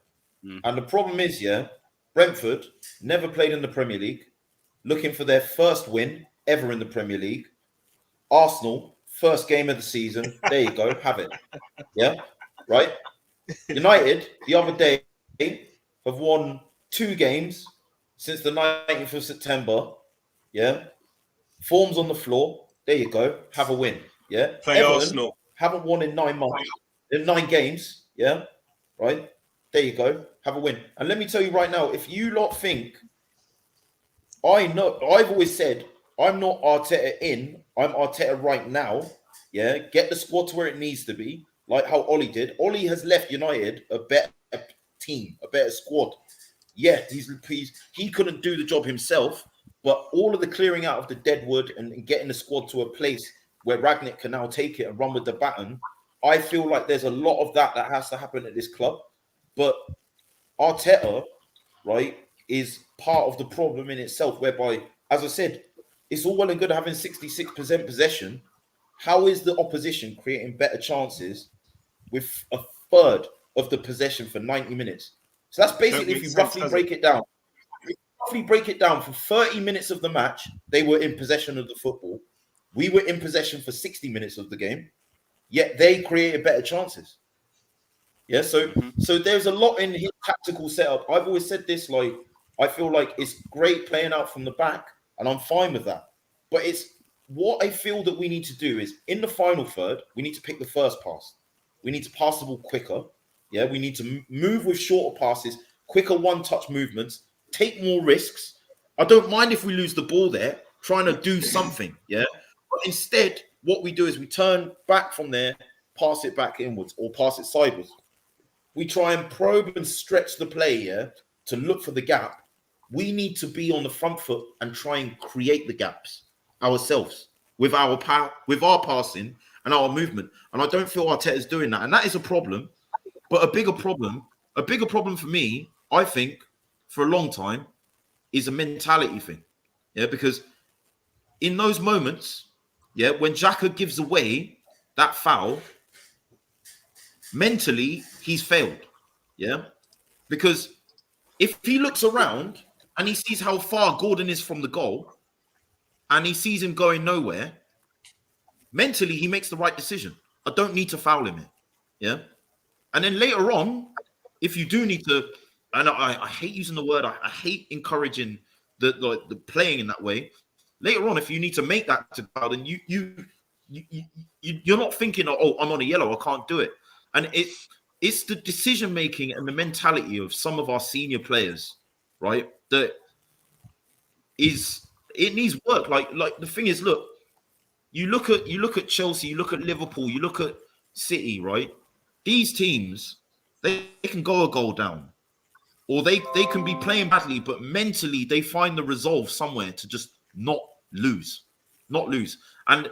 And the problem is, Brentford never played in the Premier League, looking for their first win ever in the Premier League. Arsenal, first game of the season. There you go. Have it. Yeah. Right. United, the other day, have won 2 games since the 19th of September. Yeah. Forms on the floor. There you go. Have a win. Yeah. Play Everton Arsenal. Haven't won in 9 months. In 9 games. Yeah. Right. There you go. Have a win. And let me tell you right now, if you lot think, I've always said, I'm not Arteta in. I'm Arteta right now. Yeah, get the squad to where it needs to be, like how Ollie did. Ollie has left United a better team, a better squad. Yeah, he couldn't do the job himself, but all of the clearing out of the dead wood and getting the squad to a place where Rangnick can now take it and run with the baton, I feel like there's a lot of that has to happen at this club. But Arteta, right, is part of the problem in itself, whereby, as I said, it's all well and good having 66% possession. How is the opposition creating better chances with a third of the possession for 90 minutes? So that's basically, if you roughly break it down. For 30 minutes of the match, they were in possession of the football. We were in possession for 60 minutes of the game, yet they created better chances. Yeah, so there's a lot in his tactical setup. I've always said this, like, I feel like it's great playing out from the back, and I'm fine with that. But it's what I feel that we need to do is, in the final third, we need to pick the first pass. We need to pass the ball quicker. Yeah, we need to move with shorter passes, quicker one-touch movements, take more risks. I don't mind if we lose the ball there, trying to do something. Yeah, but instead, what we do is we turn back from there, pass it back inwards, or pass it sideways. We try and probe and stretch the play, yeah, to look for the gap. We need to be on the front foot and try and create the gaps ourselves with our power, with our passing and our movement. And I don't feel Arteta's doing that, and that is a problem. But a bigger problem for me, I think, for a long time, is a mentality thing. Yeah, because in those moments, yeah, when Xhaka gives away that foul, mentally he's failed. Yeah, because if he looks around and he sees how far Gordon is from the goal and he sees him going nowhere, mentally he makes the right decision. I don't need to foul him here. Yeah. And then later on, if you do need to, and I hate using the word, I hate encouraging the playing in that way. Later on, if you need to make that to foul, then you're not thinking, oh, I'm on a yellow, I can't do it. And it's the decision making and the mentality of some of our senior players, right? That it needs work. Like the thing is, look, you look at Chelsea, you look at Liverpool, you look at City, right? These teams, they can go a goal down, or they can be playing badly, but mentally they find the resolve somewhere to just not lose. And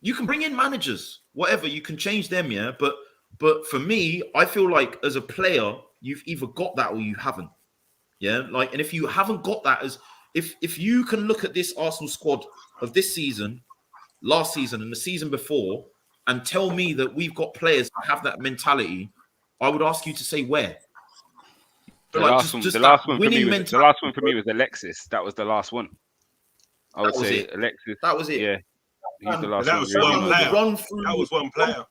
you can bring in managers, whatever, you can change them, yeah. But for me, I feel like as a player, you've either got that or you haven't. Yeah. Like, and if you haven't got that, as if you can look at this Arsenal squad of this season, last season, and the season before, and tell me that we've got players that have that mentality, I would ask you to say where. The last one for me was Alexis. That was the last one. I would say Alexis. That was it. Yeah. He's the last that was one player. That was one player.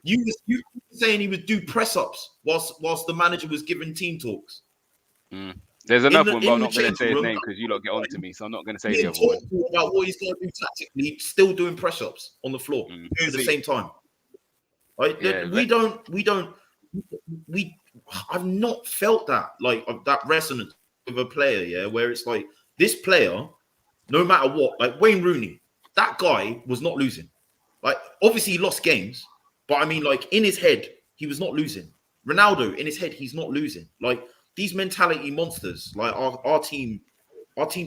You were saying he would do press ups whilst the manager was giving team talks. There's another one, but I'm not going to say his name because you lot get on to me, so I'm not going to say the other one. About what he's going to do tactically, still doing press ups on the floor at the same time. Right? Yeah, I've not felt that, like, that resonance with a player, yeah, where it's like this player, no matter what, like Wayne Rooney, that guy was not losing. Like, obviously he lost games, but I mean, like, in his head, he was not losing. Ronaldo, in his head, he's not losing. Like, these mentality monsters, like our team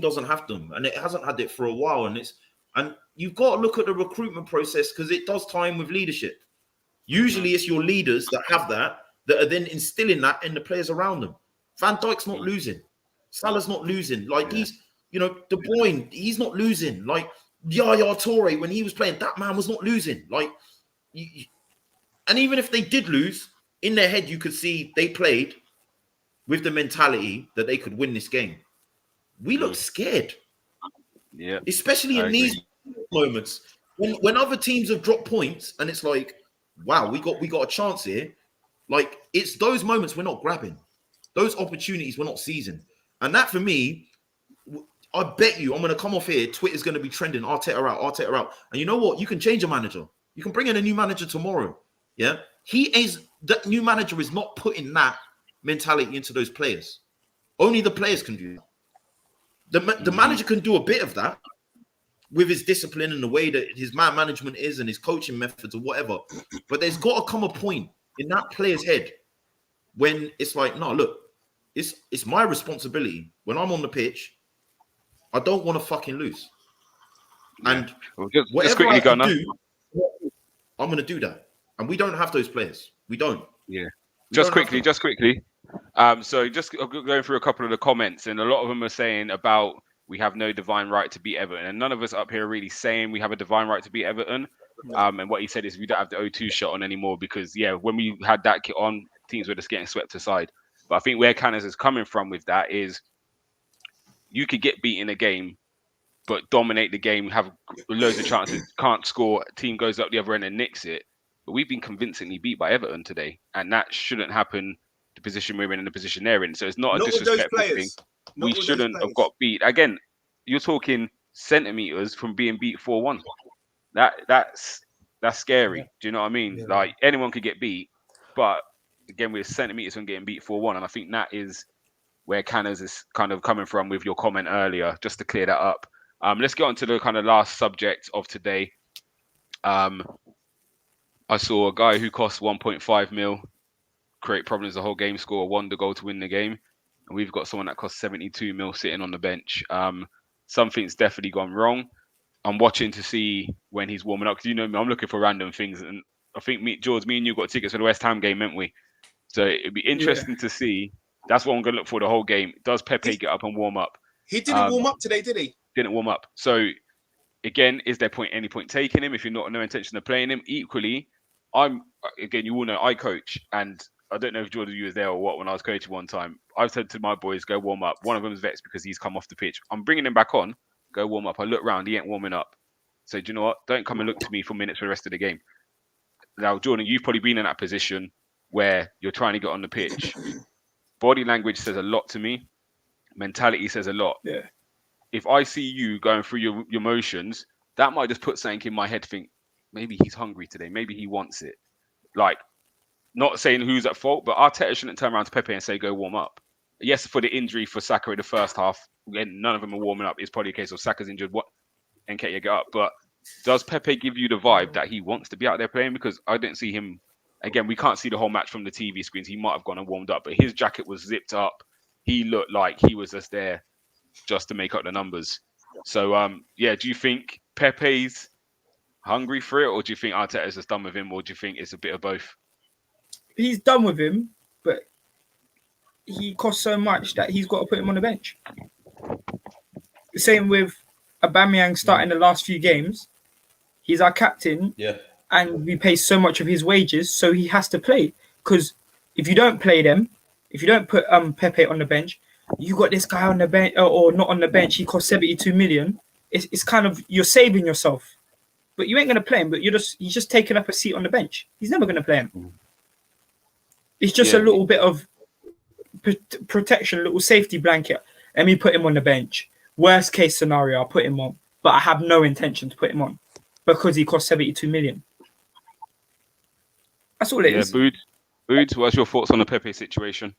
doesn't have them, and it hasn't had it for a while. And you've got to look at the recruitment process because it does tie in with leadership. Usually, it's your leaders that have that are then instilling that in the players around them. Van Dijk's not losing. Salah's not losing. Like, he's, you know, De Bruyne, he's not losing. Like, Yaya Toure, when he was playing, that man was not losing. Like, and even if they did lose, in their head, you could see they played with the mentality that they could win this game. We look scared. Yeah. Especially in these moments. When other teams have dropped points and it's like, wow, we got a chance here. Like, it's those moments we're not grabbing. Those opportunities we're not seizing. And that, for me, I bet you, I'm going to come off here, Twitter's going to be trending, Arteta out. And you know what? You can change a manager. You can bring in a new manager tomorrow. Yeah? That new manager is not putting that mentality into those players. Only the players can do that. The manager can do a bit of that with his discipline and the way that his man management is and his coaching methods or whatever. But there's got to come a point in that player's head when it's like, no, look, it's my responsibility. When I'm on the pitch, I don't want to fucking lose. And just quickly, I'm going to do that. And we don't have those players. We don't. Yeah. Just quickly. So just going through a couple of the comments, and a lot of them are saying about we have no divine right to beat Everton, and none of us up here are really saying we have a divine right to beat Everton. And what he said is we don't have the O2 shot on anymore because, when we had that kit on, teams were just getting swept aside. But I think where Canners is coming from with that is you could get beat in a game, but dominate the game, have loads of chances, can't score, team goes up the other end and nicks it. But we've been convincingly beat by Everton today, and that shouldn't happen. The position we're in and the position they're in, so it's not a disrespectful thing. We shouldn't have got beat. Again, you're talking centimeters from being beat 4-1. That's scary. Do you know what I mean? Yeah. Like, anyone could get beat, but again, we're centimeters from getting beat 4-1, and I think that is where Canners is kind of coming from with your comment earlier, just to clear that up. Let's get on to the kind of last subject of today. I saw a guy who cost 1.5 mil create problems the whole game, score a wonder goal to win the game, and we've got someone that cost 72 mil sitting on the bench. Something's definitely gone wrong. I'm watching to see when he's warming up, because you know me, I'm looking for random things, and I think George, me and you got tickets for the West Ham game, didn't we? So it'd be interesting to see. That's what I'm going to look for the whole game. Does Pepe get up and warm up? He didn't warm up today, did he? Didn't warm up. So again, is there any point taking him if you're not no intention of playing him? Equally, you all know I coach, and I don't know if Jordan, you was there or what when I was coaching one time. I've said to my boys, go warm up. One of them is vexed because he's come off the pitch. I'm bringing him back on. Go warm up. I look round, he ain't warming up. So do you know what? Don't come and look to me for minutes for the rest of the game. Now, Jordan, you've probably been in that position where you're trying to get on the pitch. Body language says a lot to me. Mentality says a lot. Yeah. If I see you going through your motions, that might just put something in my head. Think maybe he's hungry today. Maybe he wants it. Like, not saying who's at fault, but Arteta shouldn't turn around to Pepe and say, go warm up. Yes, for the injury for Saka in the first half, again, none of them are warming up. It's probably a case of Saka's injured. What? Nketiah get up. But does Pepe give you the vibe that he wants to be out there playing? Because I didn't see him. Again, we can't see the whole match from the TV screens. He might have gone and warmed up, but his jacket was zipped up. He looked like he was just there just to make up the numbers. So, do you think Pepe's hungry for it, or do you think Arteta's just done with him, or do you think it's a bit of both? He's done with him, but he costs so much that he's got to put him on the bench. The same with Aubameyang starting the last few games. He's our captain, and we pay so much of his wages, so he has to play. Because if you don't play them, if you don't put Pepe on the bench, you got this guy on the bench or not on the bench. He costs 72 million. It's kind of, you're saving yourself, but you ain't gonna play him. But he's just taking up a seat on the bench. He's never gonna play him. It's just a little bit of protection, a little safety blanket. Let me put him on the bench. Worst case scenario, I'll put him on, but I have no intention to put him on because he costs 72 million. That's all it is. Boots, what's your thoughts on the Pepe situation?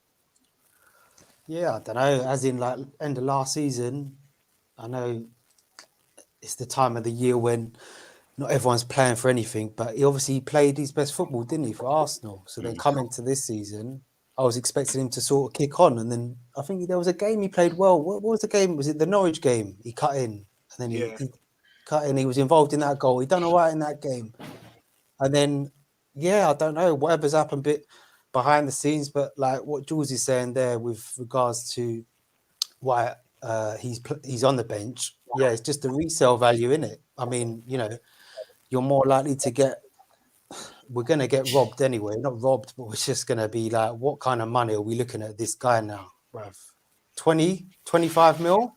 Yeah, I don't know. As in, like, end of last season, I know it's the time of the year when not everyone's playing for anything, but he obviously played his best football, didn't he, for Arsenal? So then coming to this season, I was expecting him to sort of kick on. And then I think there was a game he played well. What was the game? Was it the Norwich game? He cut in. And then he cut in. He was involved in that goal. He done all right in that game. And then, I don't know. Whatever's happened behind the scenes, but like what Jules is saying there with regards to why he's on the bench. Yeah, it's just the resale value in it. I mean, you're more likely to we're going to get robbed anyway. Not robbed, but it's just going to be like, what kind of money are we looking at this guy now, bruv? 20, 25 mil?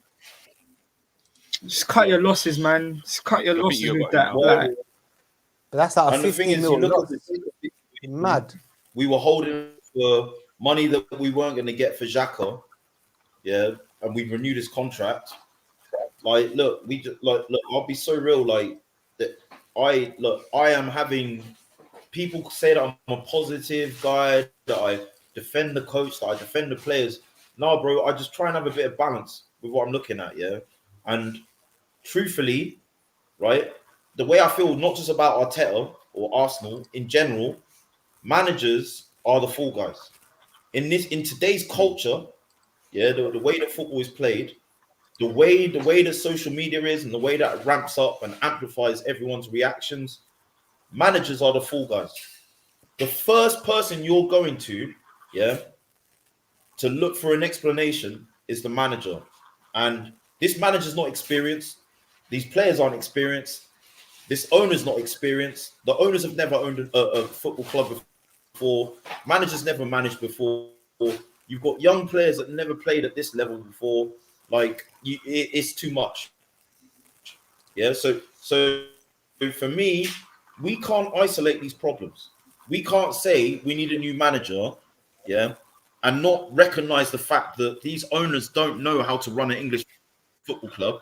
Just cut your losses, man. Just cut your losses with that. Like, but that's like a 50 mil loss. At Mad. We were holding for money that we weren't going to get for Xhaka, and we renewed his contract. Like, look, I'll be so real. Like, that I am having people say that I'm a positive guy, that I defend the coach, that I defend the players. No, bro, I just try and have a bit of balance with what I'm looking at, And truthfully, right, the way I feel, not just about Arteta or Arsenal in general, managers are the fall guys. In today's culture, the way that football is played, the way that social media is, and the way that it ramps up and amplifies everyone's reactions, managers are the fall guys. The first person you're going to look for an explanation is the manager. And this manager's not experienced. These players aren't experienced. This owner's not experienced. The owners have never owned a football club before. Managers never managed before. You've got young players that never played at this level before. Like, it's too much. So for me, we can't isolate these problems. We can't say we need a new manager, and not recognize the fact that these owners don't know how to run an English football club,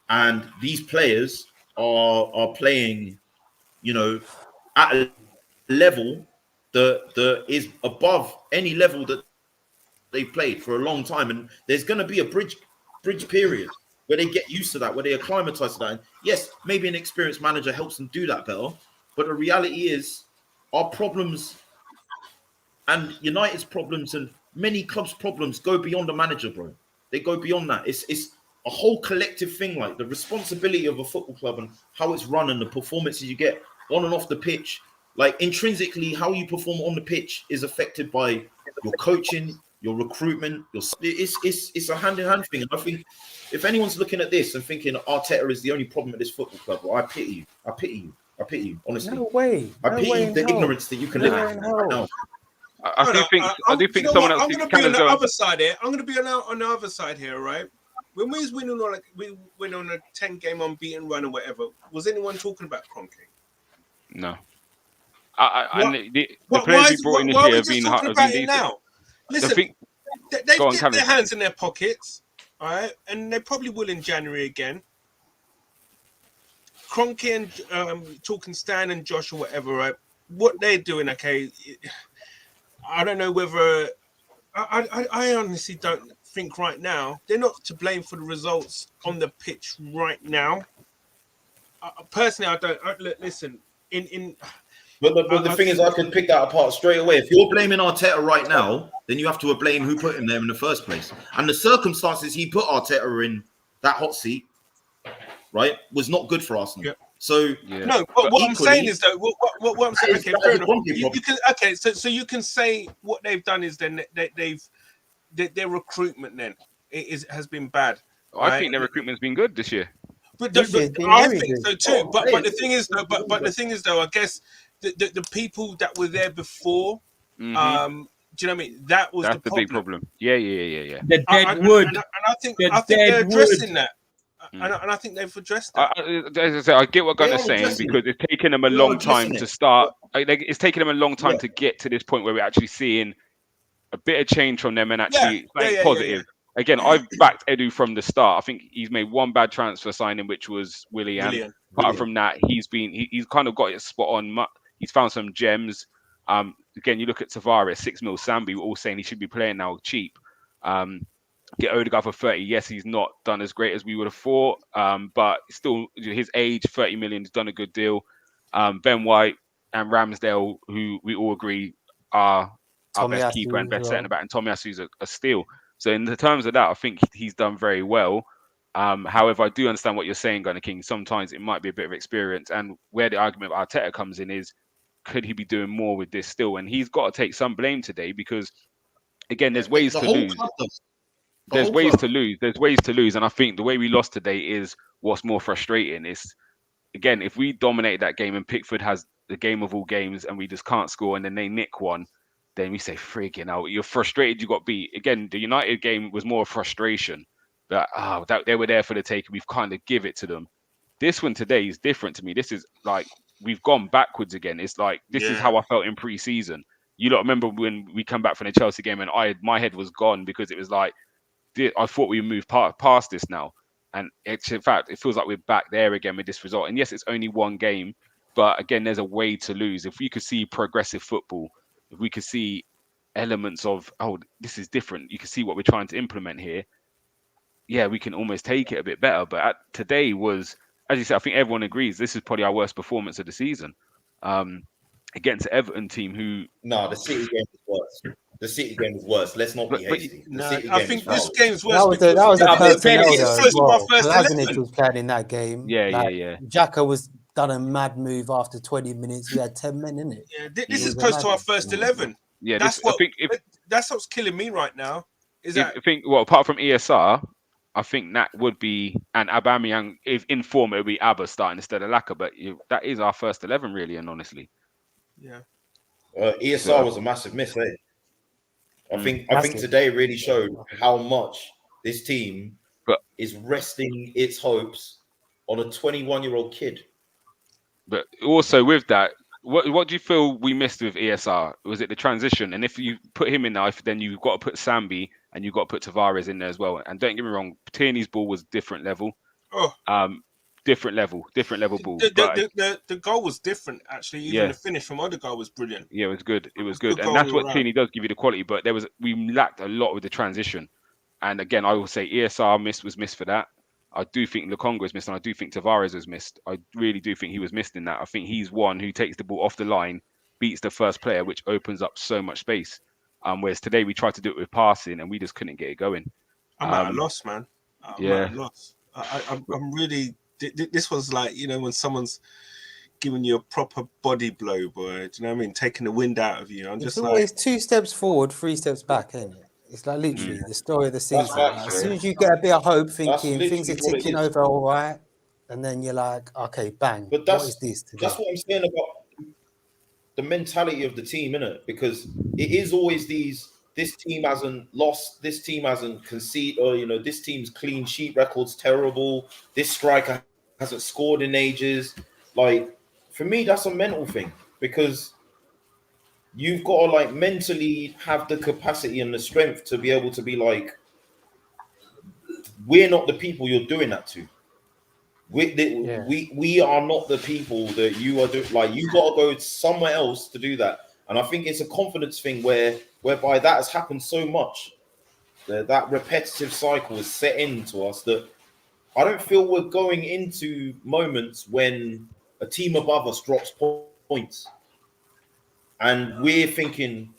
and these players are playing, at a level is above any level that they played for a long time, and there's going to be a bridge period where they get used to that, where they acclimatize to that. And yes, maybe an experienced manager helps them do that better, but the reality is our problems and United's problems and many clubs' problems go beyond the manager, bro. They go beyond that. It's a whole collective thing, like the responsibility of a football club and how it's run and the performances you get on and off the pitch. Like intrinsically, how you perform on the pitch is affected by your coaching, your recruitment. It's a hand-in-hand thing. And I think if anyone's looking at this and thinking Arteta is the only problem at this football club, well, I pity you. I pity you. Honestly, No way. I pity the ignorance that you can live in right now. I do think someone else. I'm going to be on the other side here. I'm going to be on the other side here, right? When we was winning on, we went on a 10-game unbeaten run or whatever, was anyone talking about Kroenke? No. The players we brought in this year have been decent. Now? Listen, they've got their hands in their pockets, all right, and they probably will in January again. Kroenke and talking Stan and Josh or whatever, right? What they're doing, okay. I don't know whether I honestly don't think right now they're not to blame for the results on the pitch right now. Personally, I don't listen. But the thing is, I could pick that apart straight away. If you're blaming Arteta right now, then you have to blame who put him there in the first place. And the circumstances he put Arteta in that hot seat, right, was not good for Arsenal. Yeah. So no, but what I'm saying is though, what I'm saying, okay, fair enough. You can, so you can say what they've done is then their recruitment then has been bad. Right? I think their recruitment's been good this year. But I think so too. But the thing is though, the thing is though, I guess the people that were there before, do you know what I mean? That's the big problem. Yeah. The dead wood. And I think they're addressing that. And I think they've addressed that. As I say, I get what Gunner's saying because it's taken them a long time to start. It's taken them a long time to get to this point where we're actually seeing a bit of change from them and actually positive. Yeah. Again, I've backed Edu from the start. I think he's made one bad transfer signing, which was Willian. Apart from that, he's kind of got it spot on. He's found some gems. Again, you look at Tavares, 6 mil. Sambi, we're all saying he should be playing now cheap. Get Odegaard for 30. Yes, he's not done as great as we would have thought, but still, his age, 30 million, has done a good deal. Ben White and Ramsdale, who we all agree are our best keeper and best centre back, and Tomiyasu's a steal. So in the terms of that, I think he's done very well. However, I do understand what you're saying, Gunner King. Sometimes it might be a bit of experience, and where the argument of Arteta comes in is, could he be doing more with this still? And he's got to take some blame today because, again, there's ways to lose. There's ways to lose. And I think the way we lost today is what's more frustrating. Is, again, if we dominate that game and Pickford has the game of all games and we just can't score and then they nick one, then we say, freaking out. You're frustrated you got beat. Again, the United game was more frustration. That they were there for the take and we've kind of give it to them. This one today is different to me. This is like, we've gone backwards again. It's like, this is how I felt in pre-season. You don't remember when we come back from the Chelsea game and my head was gone because it was like, I thought we moved past this now. And in fact, it feels like we're back there again with this result. And yes, it's only one game, but again, there's a way to lose. If we could see progressive football, if we could see elements of, this is different. You can see what we're trying to implement here. Yeah, we can almost take it a bit better. But today was, as you said, I think everyone agrees, this is probably our worst performance of the season. Against the Everton team who... No, the City game was worse. The City game was worse. Let's not be hasty. I think this game's worse. That was a personnel as well. Kolasinac was playing in that game. Yeah. Xhaka was done a mad move after 20 minutes. We had 10 men in it. Yeah, this is close to our first 11. Yeah, that's what's killing me right now. I think, apart from ESR, I think that would be, and Aubameyang, if in form, it would be Abba starting instead of Laka. But that is our first 11, really, and honestly. Yeah. ESR was a massive miss, eh? I think today really showed how much this team is resting its hopes on a 21-year-old kid. But also with that, what do you feel we missed with ESR? Was it the transition? And if you put him in there, then you've got to put Sambi and you've got to put Tavares in there as well. And don't get me wrong, Tierney's ball was different level. different level ball. The goal was different, actually. Even the finish from other goal was brilliant. Yeah, it was good. It was good, and that's what clearly does give you the quality. But we lacked a lot with the transition. And again, I will say ESR was missed for that. I do think Lukonga was missed, and I do think Tavares was missed. I really do think he was missed in that. I think he's one who takes the ball off the line, beats the first player, which opens up so much space. Whereas today we tried to do it with passing, and we just couldn't get it going. I'm at a loss, man. I'm at a loss. I'm really. This was like, you know, when someone's giving you a proper body blow, boy. Do you know what I mean? Taking the wind out of you. It's always 2 steps forward, 3 steps back, isn't it? It's like literally the story of the season. Like, as soon as you get a bit of hope, thinking things are ticking over all right, and then you're like, okay, bang. But what is this today? That's what I'm saying about the mentality of the team, innit? Because it is always this team hasn't lost, this team hasn't conceded, or, you know, this team's clean sheet record's terrible, this striker hasn't scored in ages. Like, for me, that's a mental thing, because you've got to, like, mentally have the capacity and the strength to be able to be like, we're not the people you're doing that to. We are not the people that you are doing. Like, you got to go somewhere else to do that. And I think it's a confidence thing whereby that has happened so much, that repetitive cycle is set into us, that I don't feel we're going into moments when a team above us drops points and we're thinking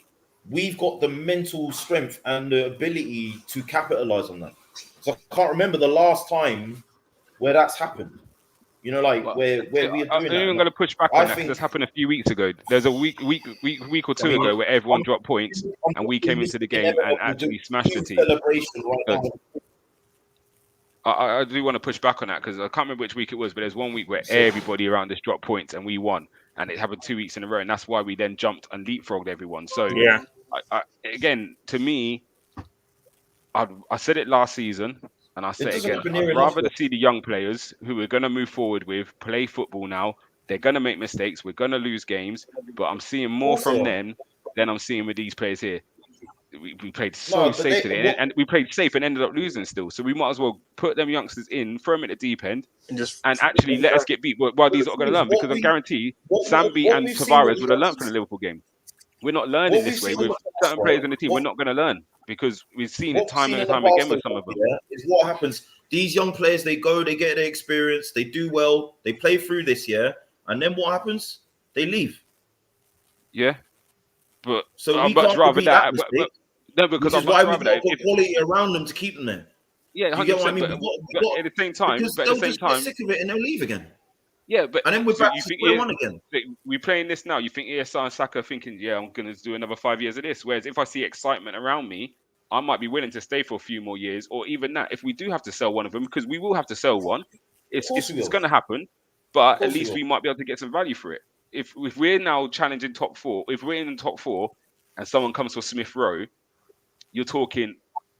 we've got the mental strength and the ability to capitalize on that. So I can't remember the last time where that's happened. You know, like where we are doing I'm even going to push back on that, because this happened a few weeks ago. There's a week or two ago where everyone dropped points and we came into the game and actually smashed the team. I do want to push back on that, because I can't remember which week it was, but there's one week where everybody around us dropped points and we won, and it happened 2 weeks in a row, and that's why we then jumped and leapfrogged everyone. So again, to me, I said it last season, and I say it again, I'd rather to see the young players who we're going to move forward with play football now. They're going to make mistakes. We're going to lose games, but I'm seeing more from them than I'm seeing with these players here. We played safe today, and we played safe and ended up losing still. So we might as well put them youngsters in, throw them at the deep end, and actually let us get beat while these are going to learn. Because I guarantee Sambi and Tavares would have learned from the Liverpool game. We're not learning this way with certain players in the team. We're not going to learn, because we've seen it time and time again with some of them. Is what happens. These young players, they get their experience, they do well, they play through this year, and then what happens? They leave. Yeah, but so I'd much rather that. No, because I'd much rather that. Put quality around them to keep them there. Yeah, 100%. You get what I mean? But at the same time, get sick of it and they'll leave again. Yeah, but and then we're back to square one again. We're playing this now. You think ESR and Saka are thinking, yeah, I'm going to do another 5 years of this. Whereas if I see excitement around me, I might be willing to stay for a few more years, or even that. If we do have to sell one of them, because we will have to sell one, it's going to happen. But at least we might be able to get some value for it. If we're now challenging top four, if we're in the top four, and someone comes for Smith Rowe, you're talking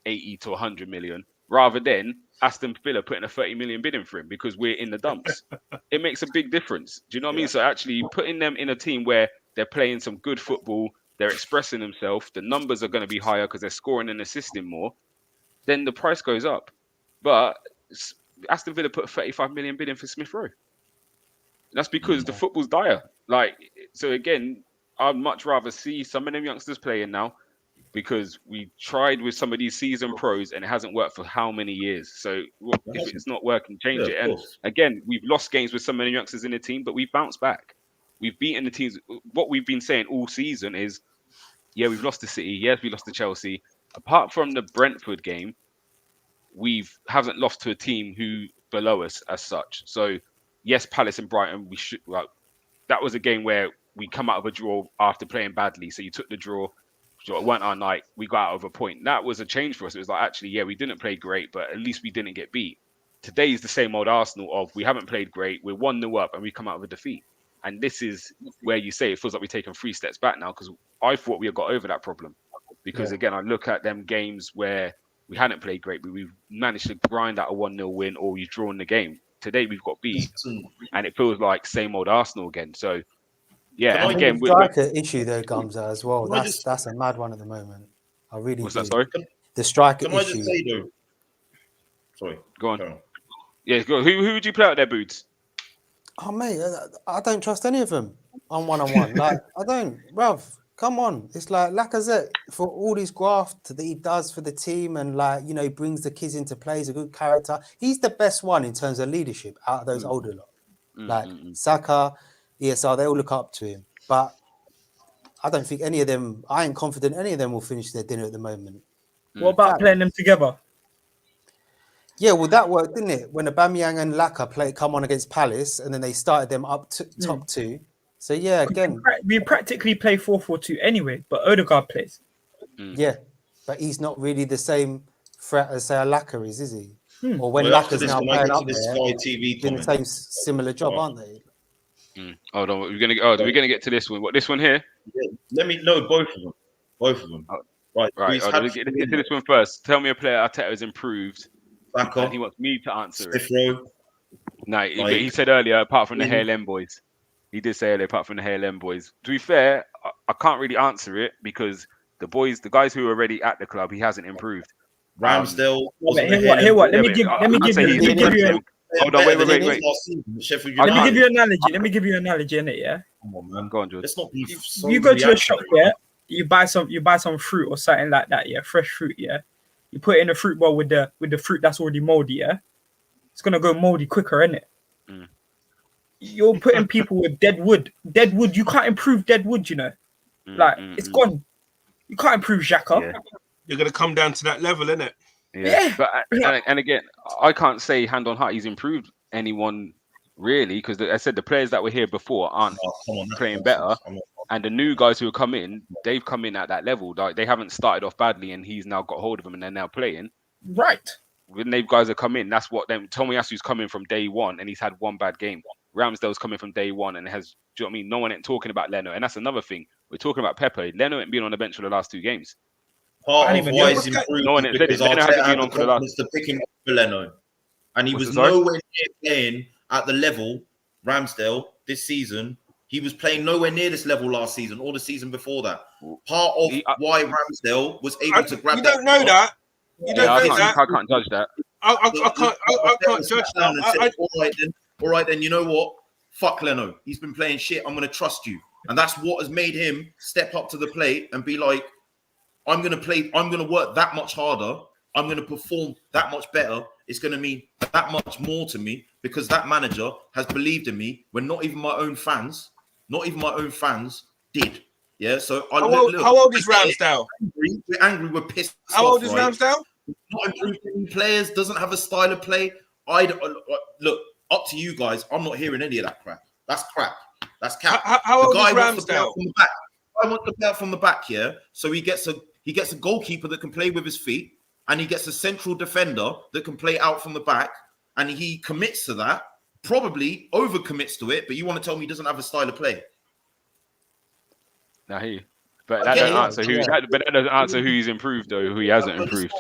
80 to 100 million, rather than Aston Villa putting a 30 million bid in for him because we're in the dumps. It makes a big difference. Do you know what I mean? So actually putting them in a team where they're playing some good football, they're expressing themselves, the numbers are going to be higher because they're scoring and assisting more, then the price goes up. But Aston Villa put a 35 million bid in for Smith Rowe. That's because the football's dire. So again, I'd much rather see some of them youngsters playing now, because we tried with some of these seasoned pros and it hasn't worked for how many years. So if it's not working, change it. And again, we've lost games with some of the youngsters in the team, but we've bounced back. We've beaten the teams. What we've been saying all season is, yeah, we've lost to City. Yes, we lost to Chelsea. Apart from the Brentford game, haven't lost to a team who below us as such. So yes, Palace and Brighton, that was a game where we come out of a draw after playing badly. So you took the draw. It weren't our night. We got out of a point. That was a change for us. It was like, actually, yeah, we didn't play great, but at least we didn't get beat. Today is the same old Arsenal of we haven't played great. We're 1-0 up and we come out of a defeat. And this is where you say it feels like we've taken 3 steps back now, because I thought we had got over that problem. Because again, I look at them games where we hadn't played great, but we've managed to grind out a 1-0 win, or we've drawn the game. Today we've got beat, and it feels like same old Arsenal again. So yeah, and again, the striker issue though, Gamza, as well. That's a mad one at the moment. I really. What's that? Sorry, the striker issue. I just say though? Sorry, go on. Yeah, go. Who would you play out there, Boots? Oh mate, I don't trust any of them on one-on-one. Like I don't, bruv. Come on, it's like Lacazette for all his graft that he does for the team, and like he brings the kids into play. He's a good character. He's the best one in terms of leadership out of those older lot. Like Saka, ESR, they all look up to him. But I don't think any of them. I ain't confident any of them will finish their dinner at the moment. What about playing them together? Yeah, well, that worked, didn't it? When Aubameyang and Laka come on against Palace, and then they started them up to top two. So yeah, again, we practically play 4-4-2 anyway, but Odegaard plays. Yeah, but he's not really the same threat as say Laka is he? Or when Well, after Laka's this, now when I playing get to up this there, Sky TV doing the comment, same similar job, aren't they? Hold on, we're gonna get to this one. What, this one here? yeah, let me know both of them. Right, Right, let's get to this one first. Tell me a player Arteta has improved, and he wants me to answer it. Smith Rowe. No, he said earlier, apart from the HLM boys. He did say earlier, apart from the HLM boys. To be fair, I can't really answer it because the guys who are already at the club, he hasn't improved. Ramsdale. Hear what? Let me give you. Hold on, wait. Let me give you an analogy. Let me give you an analogy, innit? Yeah. Come on, man. Go on, George. Let's not be You go to a shop, yeah. You buy some fruit or something like that, yeah. Fresh fruit, yeah. You put it in a fruit bowl with the fruit that's already moldy, yeah. It's gonna go moldy quicker, innit? You're putting people with dead wood. Dead wood. You can't improve dead wood, you know. It's gone. You can't improve Xhaka. Yeah. You're gonna come down to that level, innit? Yeah. But and again, I can't say hand on heart he's improved anyone really, because I said the players that were here before aren't playing better, and the new guys who have come in, they've come in at that level. Like they haven't started off badly, and he's now got hold of them, and they're now playing. Right. When those guys have come in, that's what them. Tomiyasu's coming from day one, and he's had one bad game. Ramsdale's coming from day one, and has. Do you know what I mean? No one ain't talking about Leno, and that's another thing. We're talking about Pepe. Leno ain't been on the bench for the last 2 games. Part of why he's improved no one because Arteta had the confidence to pick him up for Leno, and he was nowhere near playing at the level Ramsdale this season. He was playing nowhere near this level last season or the season before that. Part of why Ramsdale was able to grab. You don't know that. You don't know that. I can't judge that. I can't judge that. All right, then. You know what? Fuck Leno. He's been playing shit. I'm going to trust you, and that's what has made him step up to the plate and be like, I'm going to work that much harder. I'm going to perform that much better. It's going to mean that much more to me because that manager has believed in me when not even my own fans did. Yeah. So how old is Ramsdale? We're angry. We're pissed. How old is Ramsdale? Not improving players. Doesn't have a style of play. Look, up to you guys. I'm not hearing any of that crap. That's crap. That's cap. How old is Ramsdale? I want to play out from the back, yeah. So he gets a goalkeeper that can play with his feet, and he gets a central defender that can play out from the back, and he commits to that. Probably overcommits to it, but you want to tell me he doesn't have a style of play? Nah, but that doesn't answer who. But that doesn't answer who he's improved though. Who he hasn't improved.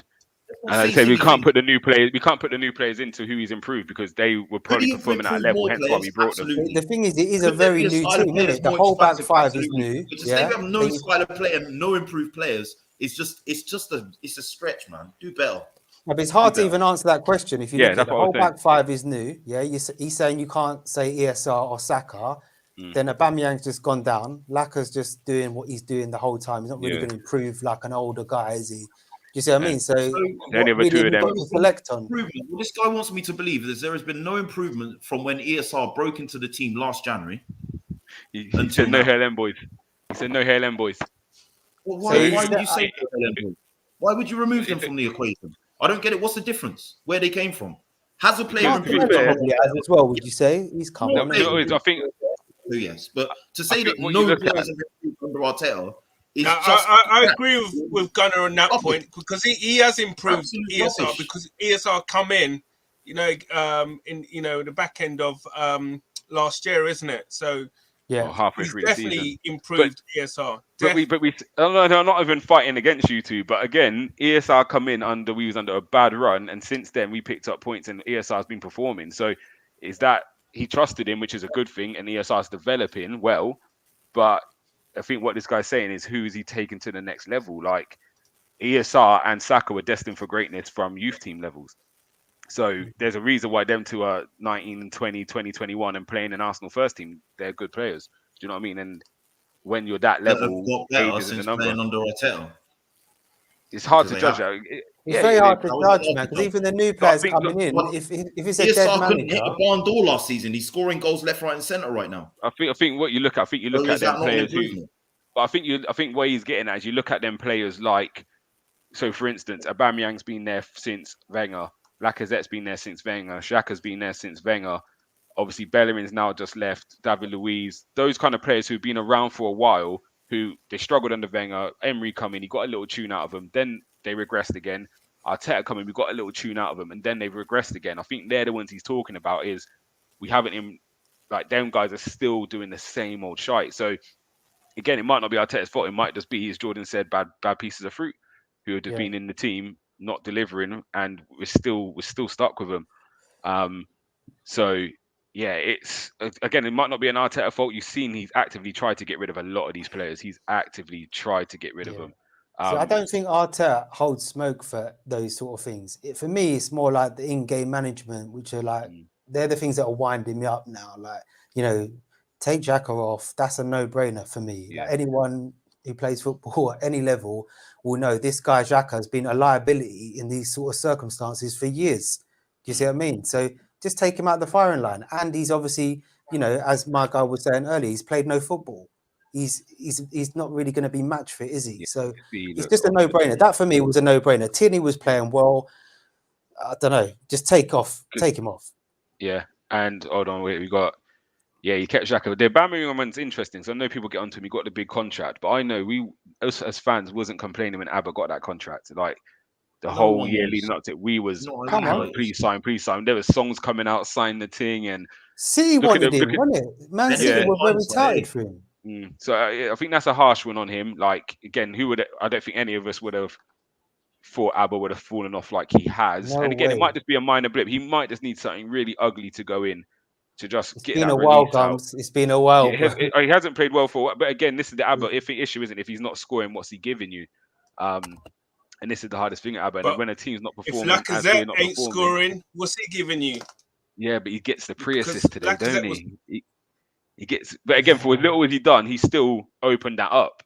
And I say we can't put the new players. We can't put the new players into who he's improved because they were probably performing at a level. Hence why we brought them. The thing is, it is a very new team, isn't it? The whole back five is new. To say we have no style of play and no improved players it's a stretch, man. Do better. But it's hard to even answer that question if you look at the whole back five is new. Yeah, he's saying you can't say ESR or Saka. Then Aubameyang's just gone down. Laka's just doing what he's doing the whole time. He's not really going to improve like an older guy, is he? You see what I mean? So only really two of them. Select on. Well, this guy wants me to believe that there has been no improvement from when ESR broke into the team last January. He said no HLM boys. He said no HLM boys. Well, why would you say HLM boys? Why would you remove them from the equation? I don't get it. What's the difference? Where they came from? Has a player improved as well? Would you say he's come on? I think. Yes, but to say that no players have improved under Arteta. I agree with Gunnar on that point because he has improved ESR because ESR come in, in the back end of last year, isn't it? So halfway he's through definitely the season. improved ESR. I'm not even fighting against you two, but again, ESR come in we was under a bad run, and since then we picked up points, and ESR has been performing. So is that he trusted him, which is a good thing, and ESR is developing well, but I think what this guy's saying is who is he taking to the next level? Like ESR and Saka were destined for greatness from youth team levels. So there's a reason why them two are 19, 20, 21 and playing in Arsenal first team. They're good players. Do you know what I mean? And when you're that That have level, got age better isn't a since number. playing under Arteta. It's hard Because to they judge have. that. It's very hard to That was judge, the man, because Arsenal. even the new I players think coming in, But if it's a dead ESR couldn't hit manager, the barn door last season. He's scoring goals left, right, and centre right now. I think what you look at, So at is them that not an players who. improvement? But I think what he's getting at is you look at them players like, so for instance, Aubameyang's been there since Wenger, Lacazette's been there since Wenger, Xhaka's been there since Wenger. Obviously, Bellerin's now just left. David Luiz, those kind of players who've been around for a while, who they struggled under Wenger. Emery come in, he got a little tune out of them. Then they regressed again. Arteta come in, we got a little tune out of them, and then they've regressed again. I think they're the ones he's talking about. Is we haven't even like them guys are still doing the same old shite. So again, it might not be Arteta's fault. It might just be, as Jordan said, bad pieces of fruit who had been in the team not delivering, and we're still stuck with them. So yeah, it's again, it might not be an Arteta fault. You've seen he's actively tried to get rid of a lot of these players. He's actively tried to get rid of them. So I don't think Arteta holds smoke for those sort of things. For me, it's more like the in-game management, which are like they're the things that are winding me up now. Like, you know, take Xhaka off. That's a no-brainer for me. Yeah. Like, anyone who plays football at any level will know this guy Xhaka has been a liability in these sort of circumstances for years. Do you see what I mean? So just take him out of the firing line. And he's obviously, you know, as my guy was saying earlier, he's played no football. He's not really going to be match fit, is he? So it's just a no-brainer. That for me was a no-brainer. Tierney was playing well. I don't know. Just take him off. Yeah, and hold on, wait, we got. Yeah, he kept Xhaka. The Aubameyang one's interesting. So I know people get onto him. He got the big contract, but I know we as fans wasn't complaining when Abba got that contract. Like the whole year leading up to it, we was please sign. There were songs coming out, sign the thing, and City wanted him, wasn't it? Man City were very tired for him. So I think that's a harsh one on him. Like again, I don't think any of us would have thought Abba would have fallen off like he has. No and again, way. it might just be a minor blip. He might just need something really ugly to go in to just get that a while, release out. Gums. It's been a while. Yeah, he hasn't played well for a while. But again, this is the Abba issue, isn't it? If he's not scoring, what's he giving you? And this is the hardest thing at Abba. And when a team's not performing, if Lacazette ain't scoring, what's he giving you? Yeah, but he gets the pre-assist today, don't he? He gets, but again, for as little as he done, he still opened that up,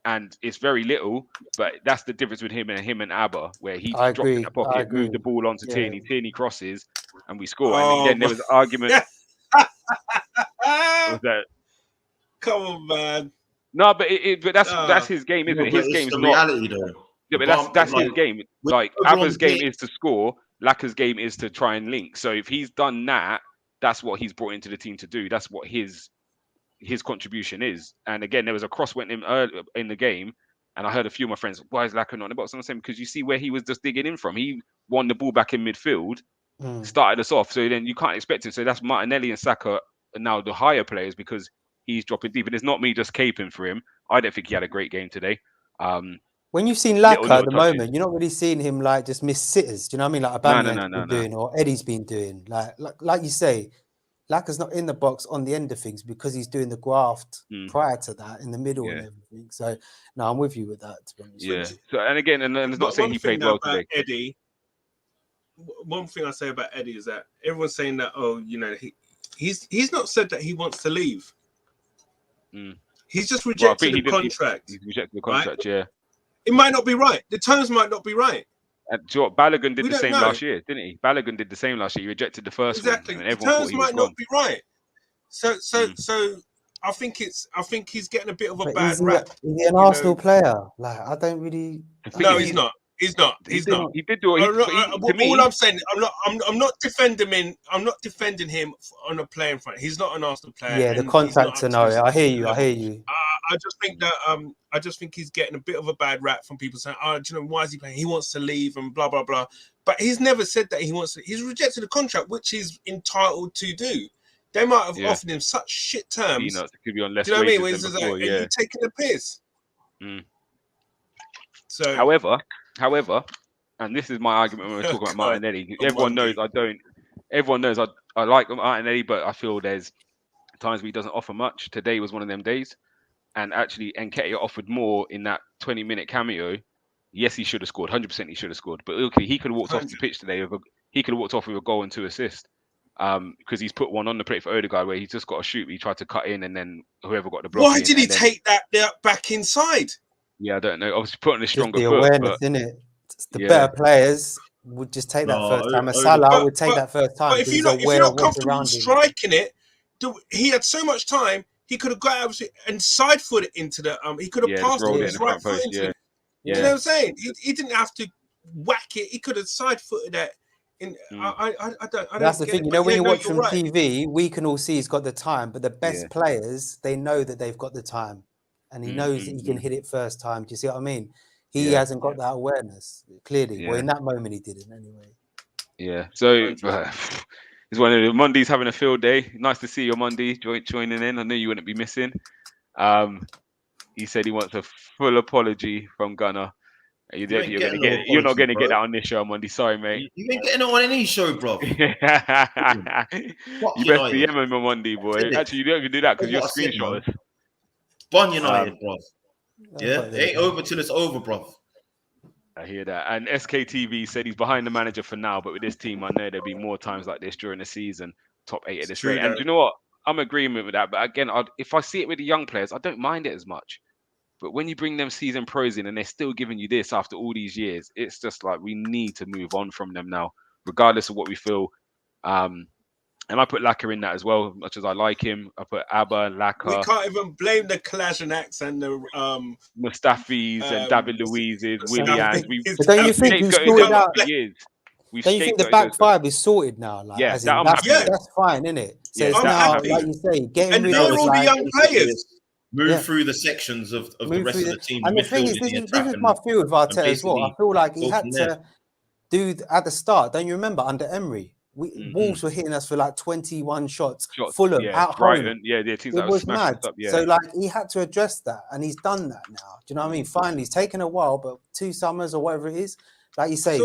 and it's very little. But that's the difference with him and Abba, where he dropped in the pocket, moved the ball onto Tierney, Tierney crosses, and we score. And then there was an argument. Was that? Come on, man. No, but that's his game, isn't it? His game's the not reality, though. Yeah, but that's his game. Like Abba's game is to score. Laka's game is to try and link. So if he's done that, that's what he's brought into the team to do. That's what his contribution is. And again, there was a cross went in early in the game, and I heard a few of my friends, "Why is Laka not in the box?" And I'm saying because you see where he was just digging in from. He won the ball back in midfield, started us off. So then you can't expect him. So that's Martinelli and Saka are now the higher players because he's dropping deep. And it's not me just caping for him. I don't think he had a great game today. When you've seen Laka at the moment, you're not really seeing him like just miss sitters. Do you know what I mean? Like Aubameyang's been doing, or Eddie's been doing. Like you say, Laka's not in the box on the end of things because he's doing the graft prior to that in the middle and everything. So no, I'm with you with that. To be honest. Yeah. So and again, and it's not saying he played well today. Eddie, one thing I say about Eddie is that everyone's saying that he's not said that he wants to leave. He's just rejected the contract. He's rejected the contract, yeah. It might not be right. The terms might not be right. And do you know what? Balogun did the same last year, didn't he? Balogun did the same last year. He rejected the first one. Exactly. The terms might not be right. So I think he's getting a bit of a bad rap. Is he an Arsenal player? Like I don't really. No, he's not. He's not. He did do it. All I'm saying, I'm not defending him. I'm not defending him on a playing front. He's not an Arsenal player. Yeah, the contract scenario. I hear you. I just think that I just think he's getting a bit of a bad rap from people saying, "Oh, do you know why is he playing? He wants to leave and blah blah blah." But he's never said that he wants to. He's rejected the contract, which he's entitled to do. They might have offered him such shit terms. Could be on less. Do you know what I mean? Are you taking the piss? So, however, and this is my argument when we're talking about Martinelli. Everyone knows I like Martinelli, but I feel there's times where he doesn't offer much. Today was one of them days. And actually, Nketiah offered more in that 20-minute cameo. Yes, he should have scored. 100% he should have scored. But okay, he could have walked off the pitch today. he could have walked off with a goal and 2 assists. Because he's put one on the plate for Odegaard where he's just got to shoot. He tried to cut in, and then whoever got the block. Why did he take that back inside? Yeah, I don't know. Obviously, put on a Just stronger the foot. awareness, isn't it? The better players would just take that first time. Salah would take that first time. But if you're not comfortable striking it, he had so much time. He could have got out and side foot it into the. He could have passed it with his right foot into it. You know what I'm saying? He didn't have to whack it. He could have side footed it. I don't. That's the thing. You know, when you watch from TV, we can all see he's got the time, but the best players, they know that they've got the time, and he knows that he can hit it first time. Do you see what I mean? He hasn't got that awareness clearly. Well, in that moment, he didn't anyway. Yeah. So it's one of the Mondays having a field day. Nice to see your Monday joining in. I knew you wouldn't be missing. He said he wants a full apology from Gunner. You're not going to get that on this show on Monday. Sorry, mate. You ain't getting it on any show, bro. You best DM him on Monday, boy. Actually, you don't even do that because you're screenshotters. Bun United, bro. Yeah, it ain't over till it's over, bro. I hear that. And SKTV said he's behind the manager for now, but with this team, I know there'll be more times like this during the season. Top 8 at this rate. And do you know what? I'm agreeing with that. But again, if I see it with the young players, I don't mind it as much. But when you bring them seasoned pros in and they're still giving you this after all these years, it's just like we need to move on from them now, regardless of what we feel. And I put Laka in that as well, much as I like him. I put Abba, Laka. We can't even blame the Kolasinacs and the Mustafis and David Luiz's, Willians. But don't you think he's sorted out? Don't you think the back five is sorted now? Like, that's fine, isn't it? So it's now, like you say, getting rid of all the young players. Move through the sections of the rest of the team. And the thing is, this is my feel with Arteta as well. I feel like he had to do at the start. Don't you remember under Emery? Wolves were hitting us for like 21 shots. Fulham at home. Teams it was mad. So like he had to address that, and he's done that now. Do you know what I mean? Finally, it's taken a while, but 2 summers or whatever it is, like you say,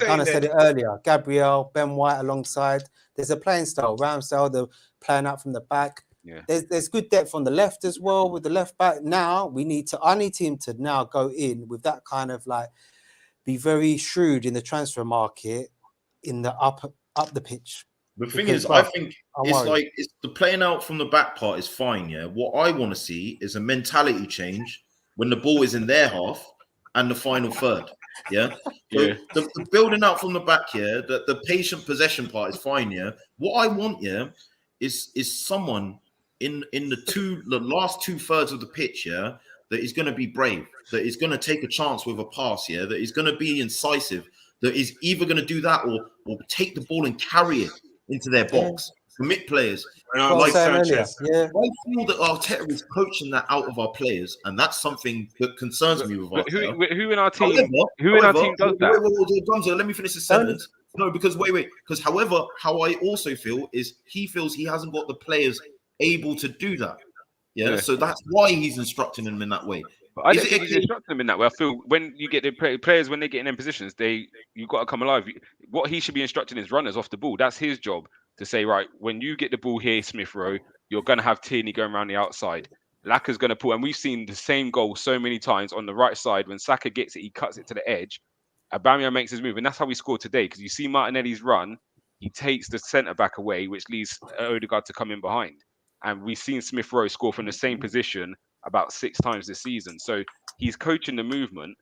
kind of said it earlier. Gabriel, Ben White alongside. There's a playing style. Ramsdale, they're playing out from the back. Yeah. There's good depth on the left as well with the left back. Now I need him to now go in with that kind of like be very shrewd in the transfer market in the up the pitch. The thing is, I think it's the playing out from the back part is fine. Yeah, what I want to see is a mentality change when the ball is in their half and the final third. Yeah, so the building out from the back here, the patient possession part is fine. Yeah, what I want is someone in the last 2/3 of the pitch, that is going to be brave, that is going to take a chance with a pass, that is going to be incisive, that is either going to do that or take the ball and carry it into their box. Commit players. Like Sanchez. I feel that Arteta is coaching that out of our players, and that's something that concerns me with Arteta. Who in our team? Who in our team does that? Wait, let me finish the sentence. No, because because how I also feel is he feels he hasn't got the players able to do that. So that's why he's instructing them in that way. But I don't think he's instructing them in that way. I feel when you get the players, when they get in them positions, you've got to come alive. What he should be instructing is runners off the ball. That's his job to say, right, when you get the ball here, Smith Rowe, you're going to have Tierney going around the outside. Laka's going to pull, and we've seen the same goal so many times on the right side. When Saka gets it, he cuts it to the edge. Aubameyang makes his move, and that's how we scored today. Because you see Martinelli's run, he takes the centre back away, which leaves Odegaard to come in behind. And we've seen Smith Rowe score from the same position about 6 times this season. So he's coaching the movement.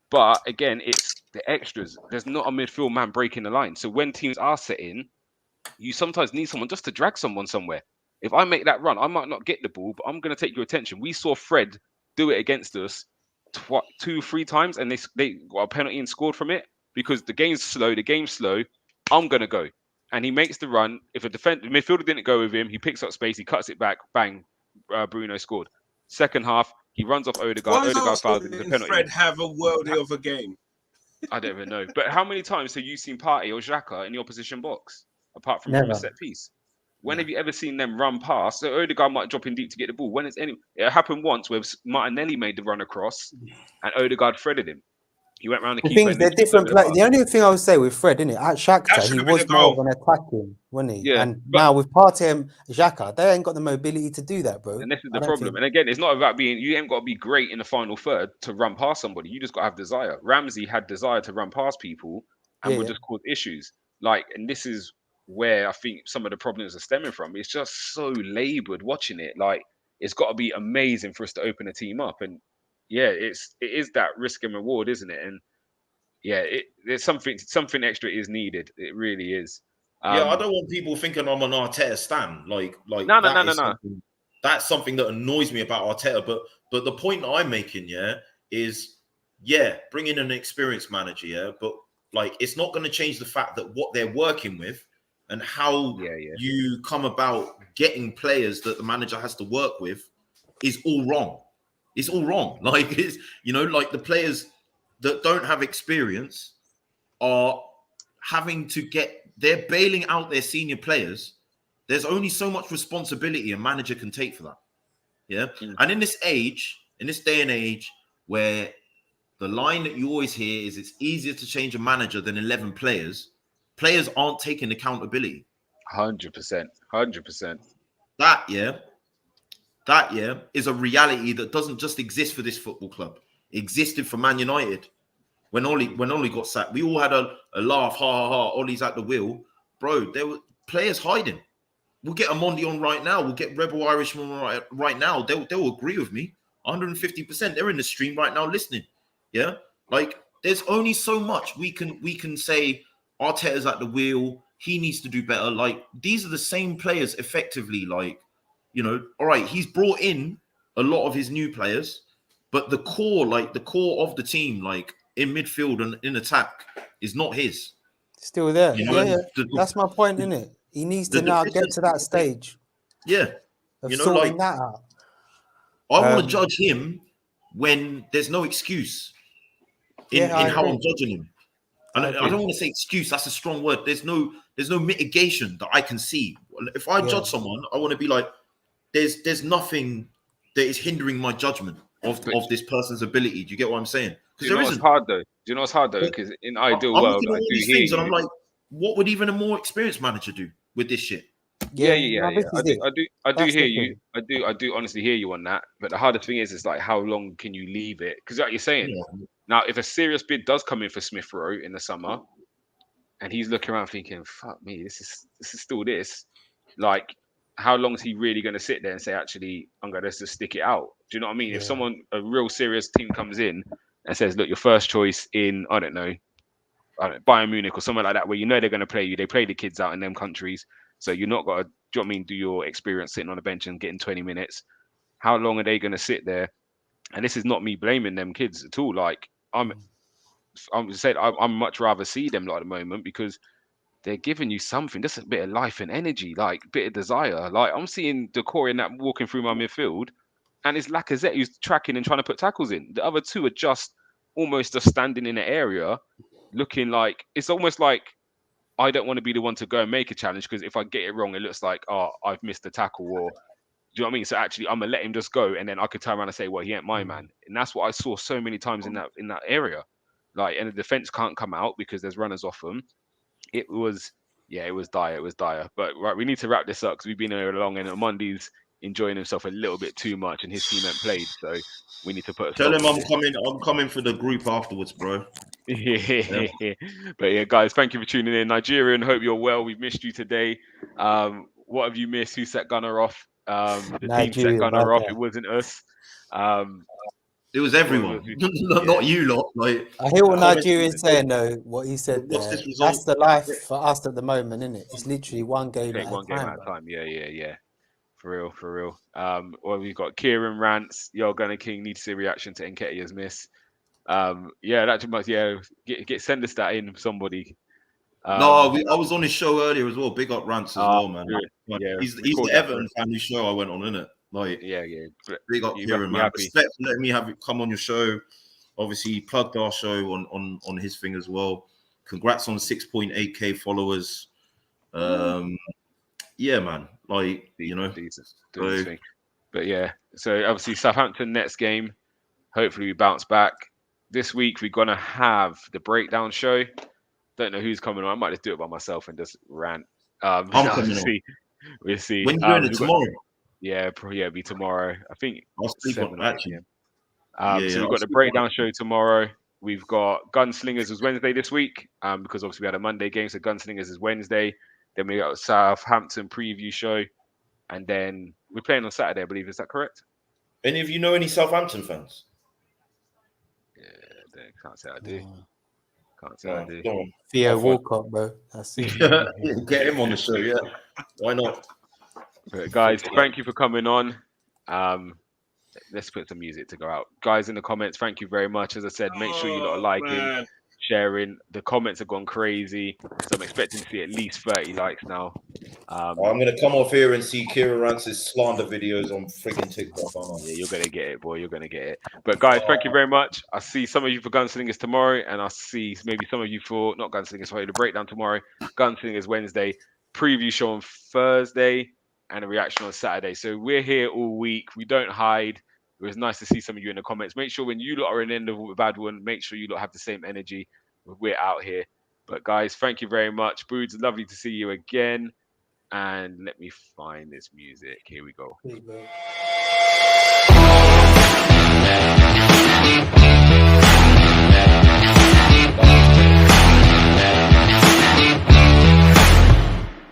But again, it's the extras. There's not a midfield man breaking the line. So when teams are set in, you sometimes need someone just to drag someone somewhere. If I make that run, I might not get the ball, but I'm going to take your attention. We saw Fred do it against us 2-3 times, and they got a penalty and scored from it because the game's slow. I'm going to go. And he makes the run. If the midfielder didn't go with him, he picks up space, he cuts it back, bang, Bruno scored. Second half, he runs off Odegaard. Odegaard fouls the penalty. Fred have a worldie of a game. I don't even know. But how many times have you seen Partey or Xhaka in the opposition box, apart from a set piece? When have you ever seen them run past? So Odegaard might drop in deep to get the ball. It happened once where Martinelli made the run across and Odegaard threaded him. He went around the keeper. They're different players. The only thing I would say with Fred, isn't it? At Shakhtar, he was more of an attacking, wasn't he? Yeah, and now with Partey and Xhaka, they ain't got the mobility to do that, bro. And this is the problem. And again, it's not about you ain't got to be great in the final third to run past somebody. You just got to have desire. Ramsey had desire to run past people and would just cause issues. like, and this is where I think some of the problems are stemming from. It's just so laboured watching it. Like, it's got to be amazing for us to open a team up, and yeah, it is that risk and reward, isn't it? And yeah, there's something extra is needed. It really is. Yeah, I don't want people thinking I'm an Arteta stan. Like No. that's something that annoys me about Arteta. But the point that I'm making, is bring in an experienced manager, but like it's not going to change the fact that what they're working with and how you come about getting players that the manager has to work with is all wrong. It's all wrong. Like it's like the players that don't have experience are having to they're bailing out their senior players. There's only so much responsibility a manager can take for that. Yeah. And in this day and age, where the line that you always hear is it's easier to change a manager than 11 players, players aren't taking accountability. 100%. That is a reality that doesn't just exist for this football club. It existed for Man United. When Oli got sacked, we all had a laugh, ha ha ha. Oli's at the wheel, bro. There were players hiding. We'll get Amondi on right now. We'll get Rebel Irishman right now. They'll agree with me, 150%. They're in the stream right now listening. Yeah, like there's only so much we can say. Arteta's at the wheel. He needs to do better. Like these are the same players, effectively. Like all right, he's brought in a lot of his new players, but the core of the team, like in midfield and in attack, is not his. Still there. That's my point, isn't it? He needs to now get to that stage. Yeah. Of sorting that out. I want to judge him when there's no excuse in how I'm judging him. And I don't want to say excuse, that's a strong word. There's no mitigation that I can see. If I judge someone, I want to be like, there's nothing that is hindering my judgment of this person's ability. Do you get what I'm saying? Do you know what's hard though? Because in ideal world, I'm looking at all these things and I'm like, what would even a more experienced manager do with this shit? Yeah. I do hear you. I do honestly hear you on that. But the hardest thing is like, how long can you leave it? Because like you're saying, now if a serious bid does come in for Smith Rowe in the summer, and he's looking around thinking, "Fuck me, this is still this." Like, how long is he really going to sit there and say, "Actually, I'm going to just stick it out"? Do you know what I mean? If a real serious team comes in and says, "Look, your first choice in Bayern Munich or somewhere like that, where they're going to play you. They play the kids out in them countries, so you're not got to, do you know what I mean, do your experience sitting on the bench and getting 20 minutes. How long are they going to sit there?" And this is not me blaming them kids at all. Like I'm much rather see them at the moment because they're giving you something, just a bit of life and energy, like a bit of desire. Like I'm seeing Decore in that walking through my midfield, and it's Lacazette who's tracking and trying to put tackles in. The other two are just almost just standing in the area, looking like it's almost like I don't want to be the one to go and make a challenge because if I get it wrong, it looks like I've missed the tackle or. Do you know what I mean? So actually, I'm gonna let him just go, and then I could turn around and say, "Well, he ain't my man," and that's what I saw so many times in that area. Like, and the defense can't come out because there's runners off them. It was dire. It was dire. But right, we need to wrap this up because we've been here long, and Mondy's enjoying himself a little bit too much, and his team ain't played, so we need to put. Tell him I'm coming for the group afterwards, bro. But yeah, guys, thank you for tuning in. Nigerian, hope you're well. We've missed you today. What have you missed? Who set Gunner off? The team set Gunner off. It wasn't us. It was everyone, not you lot. Like I hear what Nigerian's saying though. What he said there. That's the life for us at the moment, isn't it? It's literally one game at a time. Yeah. For real. Well, we've got Kieran rants. Yo, Gunner King needs to see a reaction to Nketiah's miss. That must send us that in somebody. I was on his show earlier as well. Big up rants as well, man. Like, he's the Everton family show I went on, isn't it? Like, big up Kieran, man. Respect for letting me have it come on your show. Obviously, he plugged our show on his thing as well. Congrats on 6.8k followers. Yeah, man. Like, but yeah. So obviously, Southampton next game. Hopefully, we bounce back. This week, we're gonna have the breakdown show. Don't know who's coming on. I might just do it by myself and just rant. I'm coming on. We'll see. When you're doing it tomorrow? It'll be tomorrow. I think I'll sleep on actually. So we've got the breakdown show tomorrow. we've got Gunslingers is Wednesday this week, because obviously we had a Monday game, so Gunslingers is Wednesday. Then we got a Southampton preview show, and then we're playing on Saturday, I believe. Is that correct? Any of you know any Southampton fans? Yeah, can't say I do. Can't say No, I do. don't. Theo I'll find- Walcott, bro. That's it. Get him on the show, yeah. Why not? But guys, thank you for coming on. Let's put some music to go out. Guys, in the comments, thank you very much. As I said, make sure you lot are liking, man. sharing. The comments have gone crazy, so I'm expecting to see at least 30 likes now. I'm going to come off here and see Kieran Rance's slander videos on freaking TikTok. Yeah, you're going to get it, boy. You're going to get it. But guys, thank you very much. I'll see some of you for Gunslingers tomorrow, and I'll see maybe some of you for, not Gunslingers, sorry, the breakdown tomorrow. Gunslingers Wednesday, preview show on Thursday, and a reaction on Saturday. So we're here all week. We don't hide. It was nice to see some of you in the comments. Make sure when you lot are in the end of a bad one, make sure you lot have the same energy. We're out here. But guys, thank you very much. Boods, lovely to see you again. And let me find this music. Here we go. Please, bro.